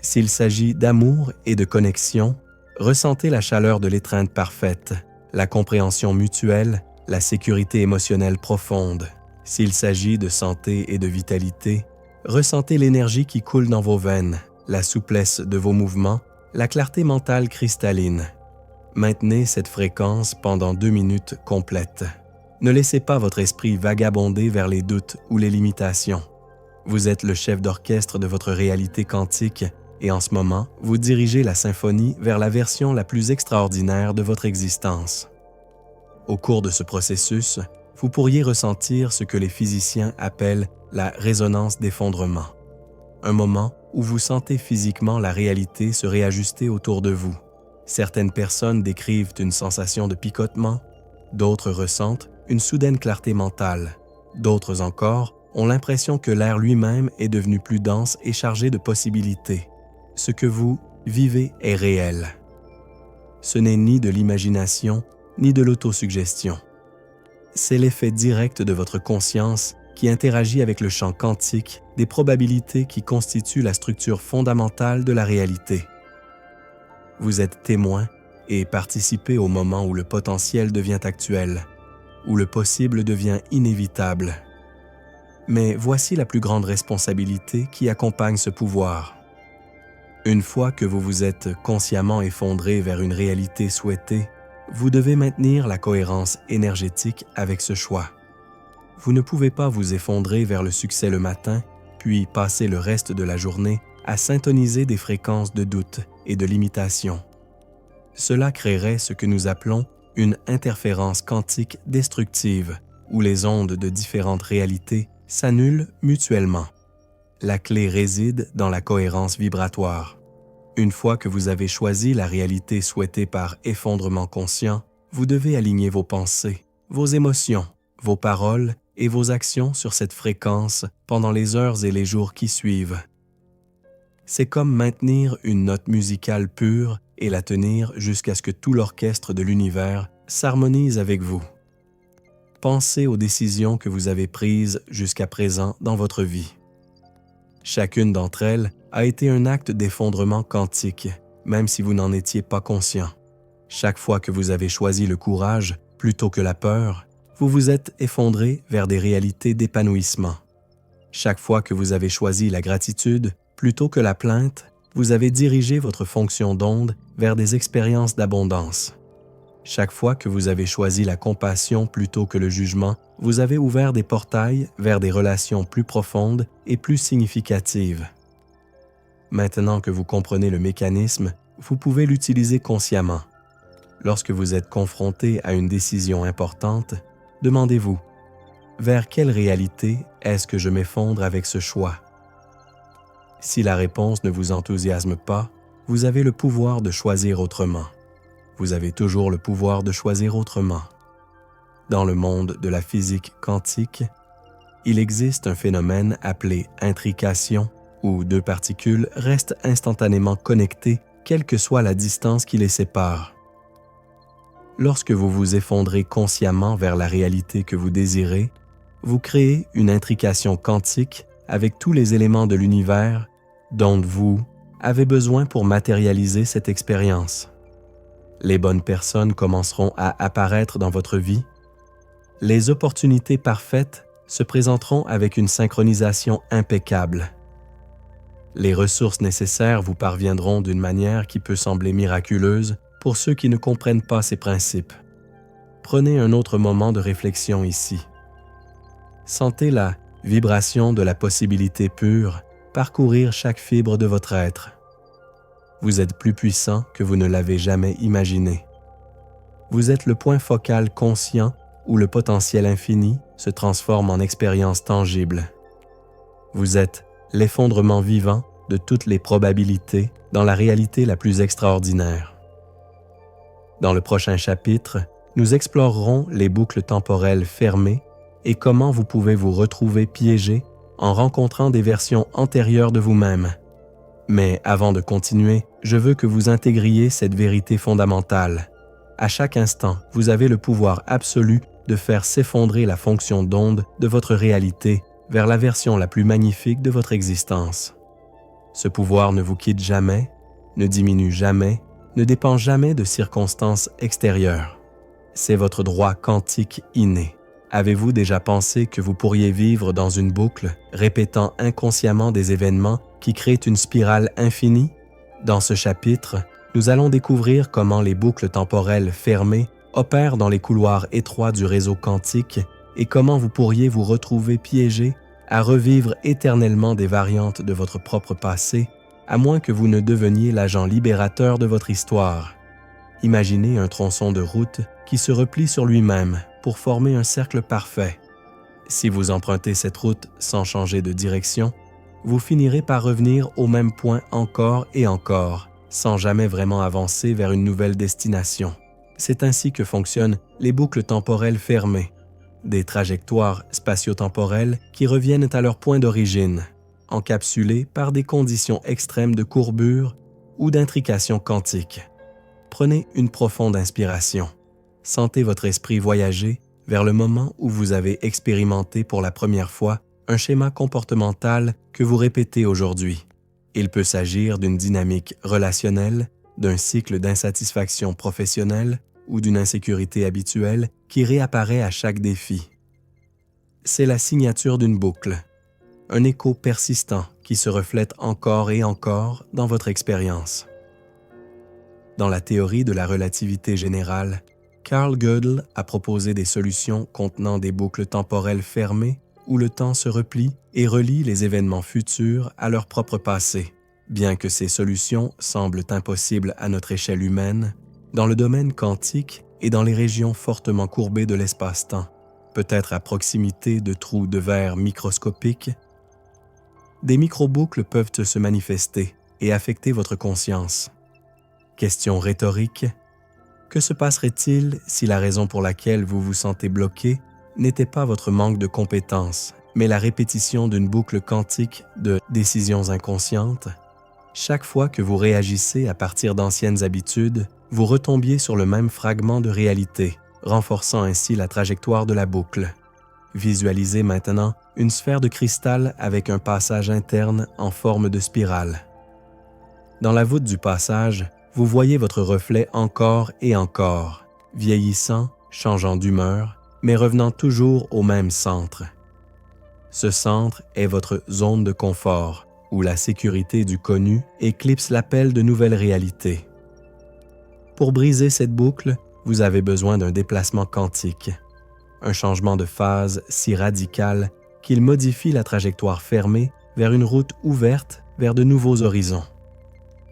S'il s'agit d'amour et de connexion, ressentez la chaleur de l'étreinte parfaite, la compréhension mutuelle, la sécurité émotionnelle profonde. S'il s'agit de santé et de vitalité, ressentez l'énergie qui coule dans vos veines, la souplesse de vos mouvements, la clarté mentale cristalline. Maintenez cette fréquence pendant 2 minutes complètes. Ne laissez pas votre esprit vagabonder vers les doutes ou les limitations. Vous êtes le chef d'orchestre de votre réalité quantique et en ce moment, vous dirigez la symphonie vers la version la plus extraordinaire de votre existence. Au cours de ce processus, vous pourriez ressentir ce que les physiciens appellent la résonance d'effondrement. Un moment où vous sentez physiquement la réalité se réajuster autour de vous. Certaines personnes décrivent une sensation de picotement, d'autres ressentent une soudaine clarté mentale, d'autres encore ont l'impression que l'air lui-même est devenu plus dense et chargé de possibilités. Ce que vous vivez est réel. Ce n'est ni de l'imagination, ni de l'autosuggestion. C'est l'effet direct de votre conscience qui interagit avec le champ quantique des probabilités qui constituent la structure fondamentale de la réalité. Vous êtes témoin et participez au moment où le potentiel devient actuel, où le possible devient inévitable. Mais voici la plus grande responsabilité qui accompagne ce pouvoir. Une fois que vous vous êtes consciemment effondré vers une réalité souhaitée, vous devez maintenir la cohérence énergétique avec ce choix. Vous ne pouvez pas vous effondrer vers le succès le matin, puis passer le reste de la journée à syntoniser des fréquences de doute et de limitation. Cela créerait ce que nous appelons une interférence quantique destructive, où les ondes de différentes réalités s'annulent mutuellement. La clé réside dans la cohérence vibratoire. Une fois que vous avez choisi la réalité souhaitée par effondrement conscient, vous devez aligner vos pensées, vos émotions, vos paroles et vos actions sur cette fréquence pendant les heures et les jours qui suivent. C'est comme maintenir une note musicale pure et la tenir jusqu'à ce que tout l'orchestre de l'univers s'harmonise avec vous. Pensez aux décisions que vous avez prises jusqu'à présent dans votre vie. Chacune d'entre elles a été un acte d'effondrement quantique, même si vous n'en étiez pas conscient. Chaque fois que vous avez choisi le courage plutôt que la peur, vous vous êtes effondré vers des réalités d'épanouissement. Chaque fois que vous avez choisi la gratitude plutôt que la plainte, vous avez dirigé votre fonction d'onde vers des expériences d'abondance. Chaque fois que vous avez choisi la compassion plutôt que le jugement, vous avez ouvert des portails vers des relations plus profondes et plus significatives. Maintenant que vous comprenez le mécanisme, vous pouvez l'utiliser consciemment. Lorsque vous êtes confronté à une décision importante, demandez-vous « Vers quelle réalité est-ce que je m'effondre avec ce choix ?» Si la réponse ne vous enthousiasme pas, vous avez le pouvoir de choisir autrement. Vous avez toujours le pouvoir de choisir autrement. Dans le monde de la physique quantique, il existe un phénomène appelé intrication, où deux particules restent instantanément connectées, quelle que soit la distance qui les sépare. Lorsque vous vous effondrez consciemment vers la réalité que vous désirez, vous créez une intrication quantique avec tous les éléments de l'univers dont vous avez besoin pour matérialiser cette expérience. Les bonnes personnes commenceront à apparaître dans votre vie. Les opportunités parfaites se présenteront avec une synchronisation impeccable. Les ressources nécessaires vous parviendront d'une manière qui peut sembler miraculeuse pour ceux qui ne comprennent pas ces principes. Prenez un autre moment de réflexion ici. Sentez la vibration de la possibilité pure parcourir chaque fibre de votre être. Vous êtes plus puissant que vous ne l'avez jamais imaginé. Vous êtes le point focal conscient où le potentiel infini se transforme en expérience tangible. Vous êtes l'effondrement vivant de toutes les probabilités dans la réalité la plus extraordinaire. Dans le prochain chapitre, nous explorerons les boucles temporelles fermées et comment vous pouvez vous retrouver piégé en rencontrant des versions antérieures de vous-même. Mais avant de continuer, je veux que vous intégriez cette vérité fondamentale. À chaque instant, vous avez le pouvoir absolu de faire s'effondrer la fonction d'onde de votre réalité vers la version la plus magnifique de votre existence. Ce pouvoir ne vous quitte jamais, ne diminue jamais, ne dépend jamais de circonstances extérieures. C'est votre droit quantique inné. Avez-vous déjà pensé que vous pourriez vivre dans une boucle, répétant inconsciemment des événements qui créent une spirale infinie? Dans ce chapitre, nous allons découvrir comment les boucles temporelles fermées opèrent dans les couloirs étroits du réseau quantique et comment vous pourriez vous retrouver piégé à revivre éternellement des variantes de votre propre passé, à moins que vous ne deveniez l'agent libérateur de votre histoire. Imaginez un tronçon de route qui se replie sur lui-même pour former un cercle parfait. Si vous empruntez cette route sans changer de direction, vous finirez par revenir au même point encore et encore, sans jamais vraiment avancer vers une nouvelle destination. C'est ainsi que fonctionnent les boucles temporelles fermées, des trajectoires spatio-temporelles qui reviennent à leur point d'origine, encapsulées par des conditions extrêmes de courbure ou d'intrication quantique. Prenez une profonde inspiration. Sentez votre esprit voyager vers le moment où vous avez expérimenté pour la première fois un schéma comportemental que vous répétez aujourd'hui. Il peut s'agir d'une dynamique relationnelle, d'un cycle d'insatisfaction professionnelle ou d'une insécurité habituelle qui réapparaît à chaque défi. C'est la signature d'une boucle, un écho persistant qui se reflète encore et encore dans votre expérience. Dans la théorie de la relativité générale, Carl Gödel a proposé des solutions contenant des boucles temporelles fermées où le temps se replie et relie les événements futurs à leur propre passé. Bien que ces solutions semblent impossibles à notre échelle humaine, dans le domaine quantique et dans les régions fortement courbées de l'espace-temps, peut-être à proximité de trous de verre microscopiques, des microboucles peuvent se manifester, et affecter votre conscience. Question rhétorique. Que se passerait-il si la raison pour laquelle vous vous sentez bloqué n'était pas votre manque de compétences, mais la répétition d'une boucle quantique de décisions inconscientes? Chaque fois que vous réagissez à partir d'anciennes habitudes, vous retombiez sur le même fragment de réalité, renforçant ainsi la trajectoire de la boucle. Visualisez maintenant une sphère de cristal avec un passage interne en forme de spirale. Dans la voûte du passage, vous voyez votre reflet encore et encore, vieillissant, changeant d'humeur, mais revenant toujours au même centre. Ce centre est votre zone de confort, où la sécurité du connu éclipse l'appel de nouvelles réalités. Pour briser cette boucle, vous avez besoin d'un déplacement quantique, un changement de phase si radical qu'il modifie la trajectoire fermée vers une route ouverte vers de nouveaux horizons.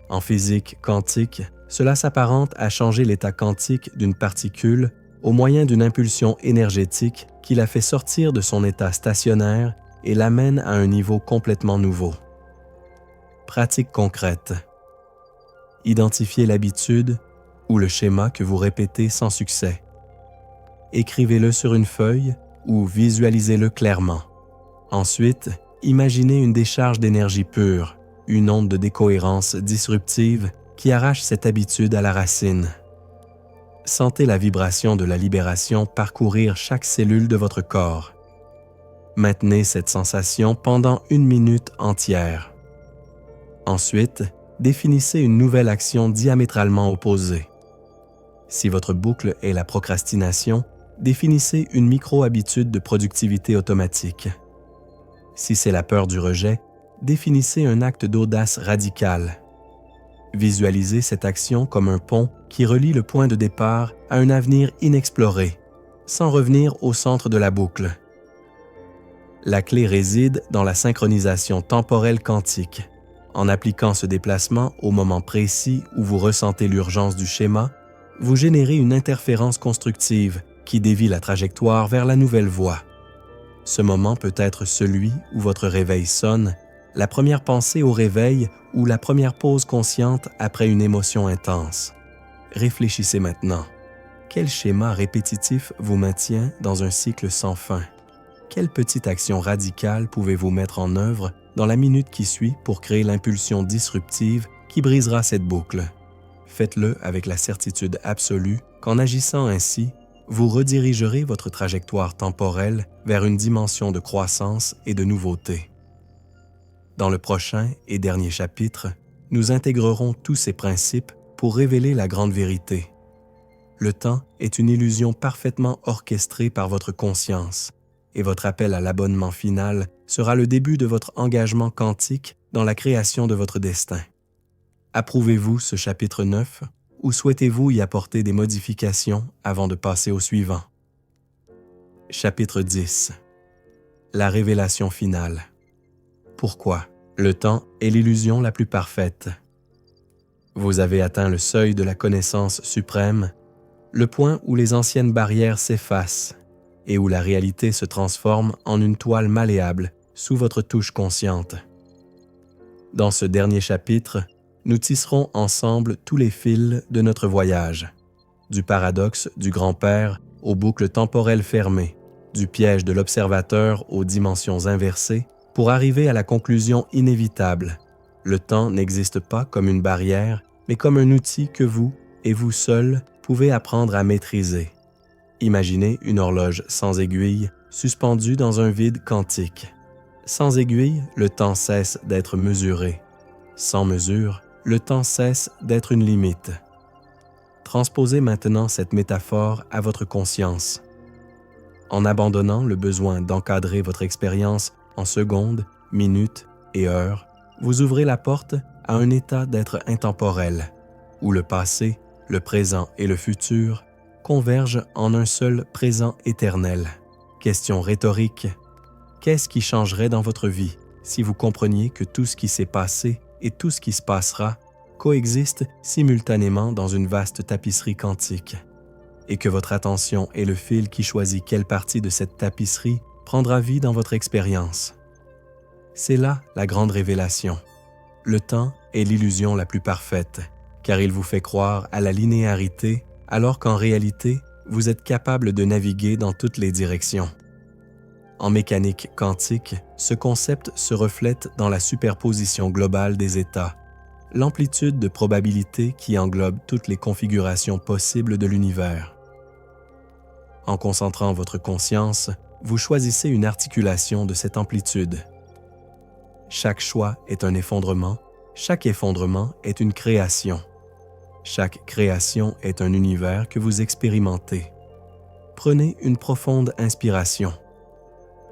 En physique quantique, cela s'apparente à changer l'état quantique d'une particule au moyen d'une impulsion énergétique qui la fait sortir de son état stationnaire et l'amène à un niveau complètement nouveau. Pratique concrète. Identifiez l'habitude ou le schéma que vous répétez sans succès. Écrivez-le sur une feuille ou visualisez-le clairement. Ensuite, imaginez une décharge d'énergie pure, une onde de décohérence disruptive qui arrache cette habitude à la racine. Sentez la vibration de la libération parcourir chaque cellule de votre corps. Maintenez cette sensation pendant 1 minute entière. Ensuite, définissez une nouvelle action diamétralement opposée. Si votre boucle est la procrastination, définissez une micro-habitude de productivité automatique. Si c'est la peur du rejet, définissez un acte d'audace radicale. Visualisez cette action comme un pont qui relie le point de départ à un avenir inexploré, sans revenir au centre de la boucle. La clé réside dans la synchronisation temporelle quantique. En appliquant ce déplacement au moment précis où vous ressentez l'urgence du schéma, vous générez une interférence constructive qui dévie la trajectoire vers la nouvelle voie. Ce moment peut être celui où votre réveil sonne, la première pensée au réveil ou la première pause consciente après une émotion intense. Réfléchissez maintenant. Quel schéma répétitif vous maintient dans un cycle sans fin? Quelle petite action radicale pouvez-vous mettre en œuvre dans la minute qui suit pour créer l'impulsion disruptive qui brisera cette boucle? Faites-le avec la certitude absolue qu'en agissant ainsi, vous redirigerez votre trajectoire temporelle vers une dimension de croissance et de nouveauté. Dans le prochain et dernier chapitre, nous intégrerons tous ces principes pour révéler la grande vérité. Le temps est une illusion parfaitement orchestrée par votre conscience, et votre appel à l'abonnement final sera le début de votre engagement quantique dans la création de votre destin. Approuvez-vous ce chapitre 9 ou souhaitez-vous y apporter des modifications avant de passer au suivant? Chapitre 10. La révélation finale. Pourquoi? Le temps est l'illusion la plus parfaite. Vous avez atteint le seuil de la connaissance suprême, le point où les anciennes barrières s'effacent et où la réalité se transforme en une toile malléable sous votre touche consciente. Dans ce dernier chapitre, nous tisserons ensemble tous les fils de notre voyage, du paradoxe du grand-père aux boucles temporelles fermées, du piège de l'observateur aux dimensions inversées, pour arriver à la conclusion inévitable. Le temps n'existe pas comme une barrière, mais comme un outil que vous, et vous seul, pouvez apprendre à maîtriser. Imaginez une horloge sans aiguille, suspendue dans un vide quantique. Sans aiguille, le temps cesse d'être mesuré. Sans mesure, le temps cesse d'être une limite. Transposez maintenant cette métaphore à votre conscience. En abandonnant le besoin d'encadrer votre expérience en secondes, minutes et heures, vous ouvrez la porte à un état d'être intemporel, où le passé, le présent et le futur convergent en un seul présent éternel. Question rhétorique. Qu'est-ce qui changerait dans votre vie si vous compreniez que tout ce qui s'est passé et tout ce qui se passera coexistent simultanément dans une vaste tapisserie quantique, et que votre attention est le fil qui choisit quelle partie de cette tapisserie prendra vie dans votre expérience? C'est là la grande révélation. Le temps est l'illusion la plus parfaite, car il vous fait croire à la linéarité, alors qu'en réalité, vous êtes capable de naviguer dans toutes les directions. En mécanique quantique, ce concept se reflète dans la superposition globale des états, l'amplitude de probabilité qui englobe toutes les configurations possibles de l'univers. En concentrant votre conscience, vous choisissez une articulation de cette amplitude. Chaque choix est un effondrement, chaque effondrement est une création. Chaque création est un univers que vous expérimentez. Prenez une profonde inspiration.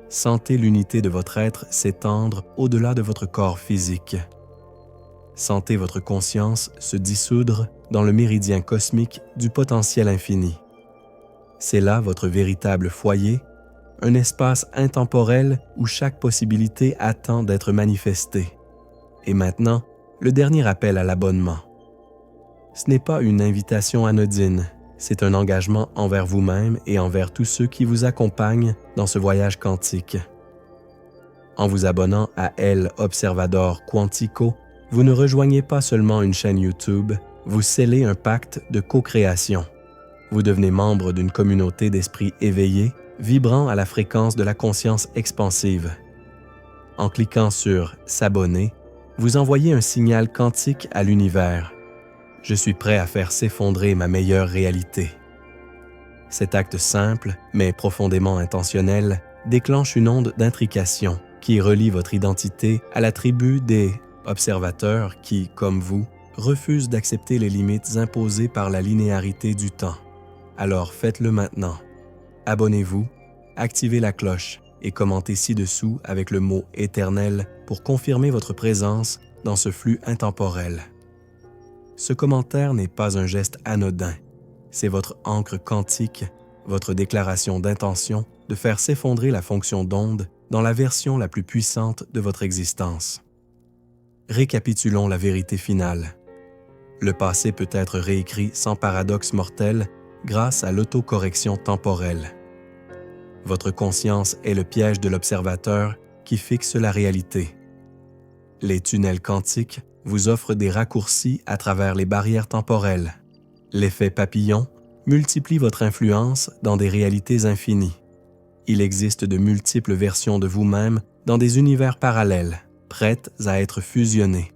Sentez l'unité de votre être s'étendre au-delà de votre corps physique. Sentez votre conscience se dissoudre dans le méridien cosmique du potentiel infini. C'est là votre véritable foyer, un espace intemporel où chaque possibilité attend d'être manifestée. Et maintenant, le dernier appel à l'abonnement. Ce n'est pas une invitation anodine, c'est un engagement envers vous-même et envers tous ceux qui vous accompagnent dans ce voyage quantique. En vous abonnant à El Observador Quantico, vous ne rejoignez pas seulement une chaîne YouTube, vous scellez un pacte de co-création. Vous devenez membre d'une communauté d'esprits éveillés, vibrant à la fréquence de la conscience expansive. En cliquant sur « S'abonner », vous envoyez un signal quantique à l'univers. Je suis prêt à faire s'effondrer ma meilleure réalité. Cet acte simple, mais profondément intentionnel, déclenche une onde d'intrication qui relie votre identité à la tribu des observateurs qui, comme vous, refusent d'accepter les limites imposées par la linéarité du temps. Alors faites-le maintenant. Abonnez-vous, activez la cloche et commentez ci-dessous avec le mot « éternel » pour confirmer votre présence dans ce flux intemporel. Ce commentaire n'est pas un geste anodin, c'est votre encre quantique, votre déclaration d'intention de faire s'effondrer la fonction d'onde dans la version la plus puissante de votre existence. Récapitulons la vérité finale. Le passé peut être réécrit sans paradoxe mortel grâce à l'autocorrection temporelle. Votre conscience est le piège de l'observateur qui fixe la réalité. Les tunnels quantiques vous offrent des raccourcis à travers les barrières temporelles. L'effet papillon multiplie votre influence dans des réalités infinies. Il existe de multiples versions de vous-même dans des univers parallèles, prêtes à être fusionnées.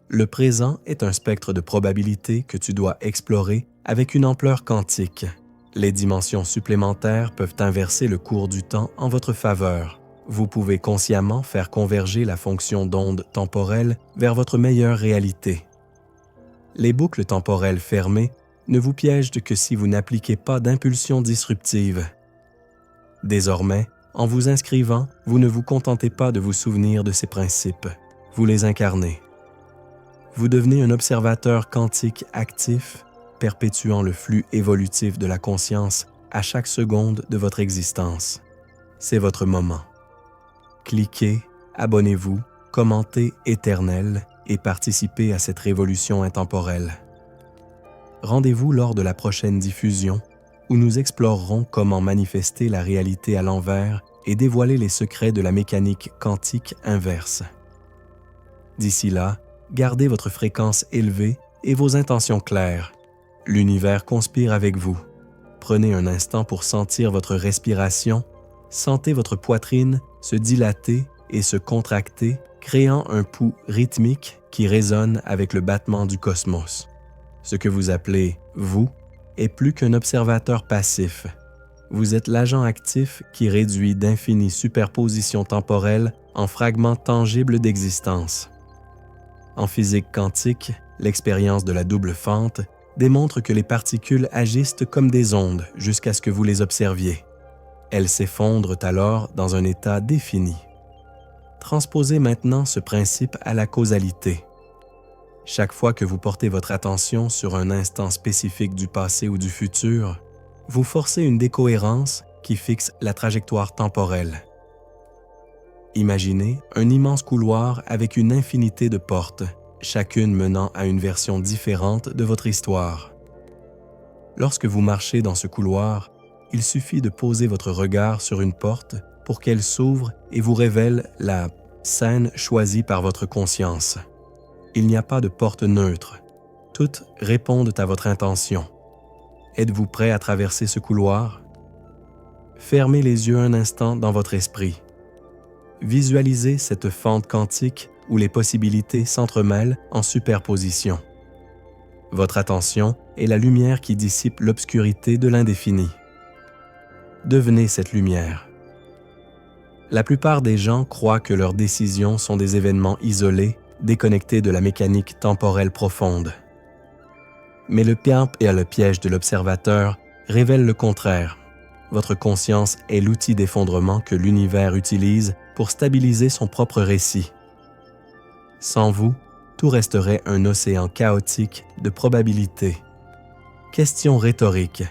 Le présent est un spectre de probabilités que tu dois explorer avec une ampleur quantique. Les dimensions supplémentaires peuvent inverser le cours du temps en votre faveur. Vous pouvez consciemment faire converger la fonction d'onde temporelle vers votre meilleure réalité. Les boucles temporelles fermées ne vous piègent que si vous n'appliquez pas d'impulsion disruptive. Désormais, en vous inscrivant, vous ne vous contentez pas de vous souvenir de ces principes, vous les incarnez. Vous devenez un observateur quantique actif, perpétuant le flux évolutif de la conscience à chaque seconde de votre existence. C'est votre moment. Cliquez, abonnez-vous, commentez éternel et participez à cette révolution intemporelle. Rendez-vous lors de la prochaine diffusion où nous explorerons comment manifester la réalité à l'envers et dévoiler les secrets de la mécanique quantique inverse. D'ici là, gardez votre fréquence élevée et vos intentions claires. L'univers conspire avec vous. Prenez un instant pour sentir votre respiration, sentez votre poitrine se dilater et se contracter, créant un pouls rythmique qui résonne avec le battement du cosmos. Ce que vous appelez « vous » est plus qu'un observateur passif. Vous êtes l'agent actif qui réduit d'infinies superpositions temporelles en fragments tangibles d'existence. En physique quantique, l'expérience de la double fente démontre que les particules agissent comme des ondes jusqu'à ce que vous les observiez. Elles s'effondrent alors dans un état défini. Transposez maintenant ce principe à la causalité. Chaque fois que vous portez votre attention sur un instant spécifique du passé ou du futur, vous forcez une décohérence qui fixe la trajectoire temporelle. Imaginez un immense couloir avec une infinité de portes, chacune menant à une version différente de votre histoire. Lorsque vous marchez dans ce couloir, il suffit de poser votre regard sur une porte pour qu'elle s'ouvre et vous révèle la scène choisie par votre conscience. Il n'y a pas de porte neutre. Toutes répondent à votre intention. Êtes-vous prêt à traverser ce couloir? Fermez les yeux un instant dans votre esprit. Visualisez cette fente quantique où les possibilités s'entremêlent en superposition. Votre attention est la lumière qui dissipe l'obscurité de l'indéfini. Devenez cette lumière. La plupart des gens croient que leurs décisions sont des événements isolés, déconnectés de la mécanique temporelle profonde. Mais le piège de l'observateur révèle le contraire. Votre conscience est l'outil d'effondrement que l'univers utilise pour stabiliser son propre récit. Sans vous, tout resterait un océan chaotique de probabilités. Question rhétorique.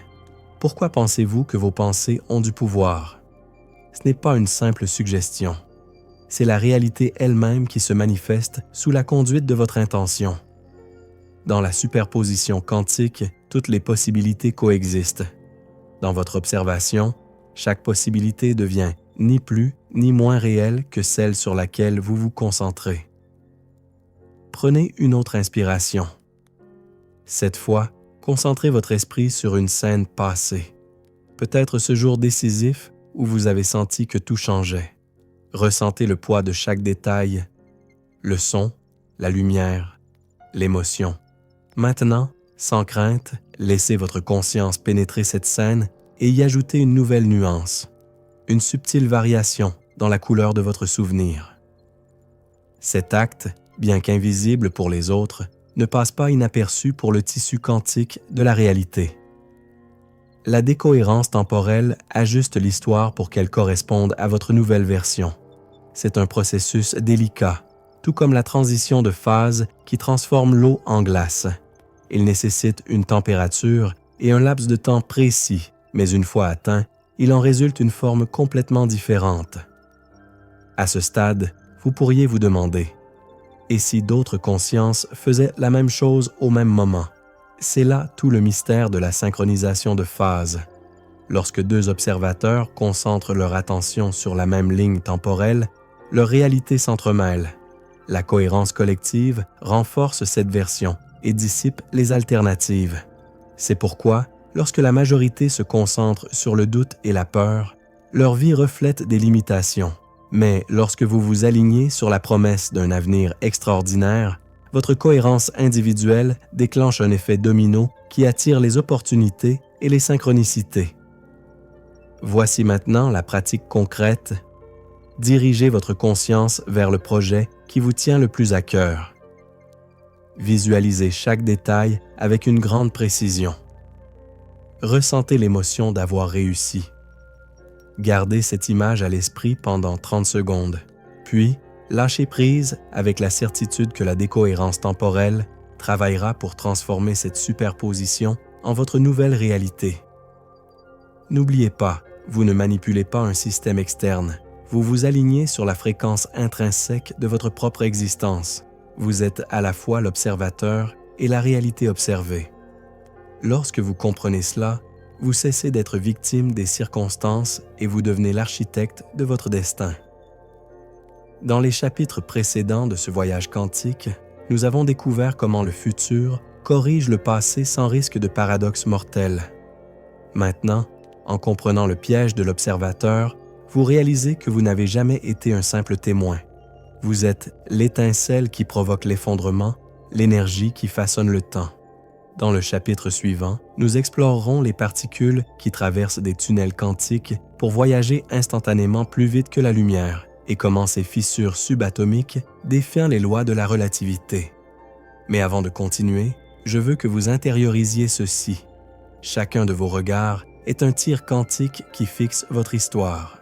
Pourquoi pensez-vous que vos pensées ont du pouvoir? Ce n'est pas une simple suggestion. C'est la réalité elle-même qui se manifeste sous la conduite de votre intention. Dans la superposition quantique, toutes les possibilités coexistent. Dans votre observation, chaque possibilité devient ni plus ni moins réelle que celle sur laquelle vous vous concentrez. Prenez une autre inspiration. Cette fois, concentrez votre esprit sur une scène passée. Peut-être ce jour décisif où vous avez senti que tout changeait. Ressentez le poids de chaque détail, le son, la lumière, l'émotion. Maintenant, sans crainte, laissez votre conscience pénétrer cette scène et y ajouter une nouvelle nuance, une subtile variation dans la couleur de votre souvenir. Cet acte, bien qu'invisible pour les autres, ne passe pas inaperçu pour le tissu quantique de la réalité. La décohérence temporelle ajuste l'histoire pour qu'elle corresponde à votre nouvelle version. C'est un processus délicat, tout comme la transition de phase qui transforme l'eau en glace. Il nécessite une température et un laps de temps précis, mais une fois atteint, il en résulte une forme complètement différente. À ce stade, vous pourriez vous demander « Et si d'autres consciences faisaient la même chose au même moment ?» C'est là tout le mystère de la synchronisation de phase. Lorsque deux observateurs concentrent leur attention sur la même ligne temporelle, leur réalité s'entremêle. La cohérence collective renforce cette version et dissipe les alternatives. C'est pourquoi, lorsque la majorité se concentre sur le doute et la peur, leur vie reflète des limitations. Mais lorsque vous vous alignez sur la promesse d'un avenir extraordinaire, votre cohérence individuelle déclenche un effet domino qui attire les opportunités et les synchronicités. Voici maintenant la pratique concrète. Dirigez votre conscience vers le projet qui vous tient le plus à cœur. Visualisez chaque détail avec une grande précision. Ressentez l'émotion d'avoir réussi. Gardez cette image à l'esprit pendant 30 secondes, puis lâchez prise avec la certitude que la décohérence temporelle travaillera pour transformer cette superposition en votre nouvelle réalité. N'oubliez pas, vous ne manipulez pas un système externe. Vous vous alignez sur la fréquence intrinsèque de votre propre existence. Vous êtes à la fois l'observateur et la réalité observée. Lorsque vous comprenez cela, vous cessez d'être victime des circonstances et vous devenez l'architecte de votre destin. Dans les chapitres précédents de ce voyage quantique, nous avons découvert comment le futur corrige le passé sans risque de paradoxe mortel. Maintenant, en comprenant le piège de l'observateur, vous réalisez que vous n'avez jamais été un simple témoin. Vous êtes l'étincelle qui provoque l'effondrement, l'énergie qui façonne le temps. Dans le chapitre suivant, nous explorerons les particules qui traversent des tunnels quantiques pour voyager instantanément plus vite que la lumière et comment ces fissures subatomiques défient les lois de la relativité. Mais avant de continuer, je veux que vous intériorisiez ceci. Chacun de vos regards est un tir quantique qui fixe votre histoire.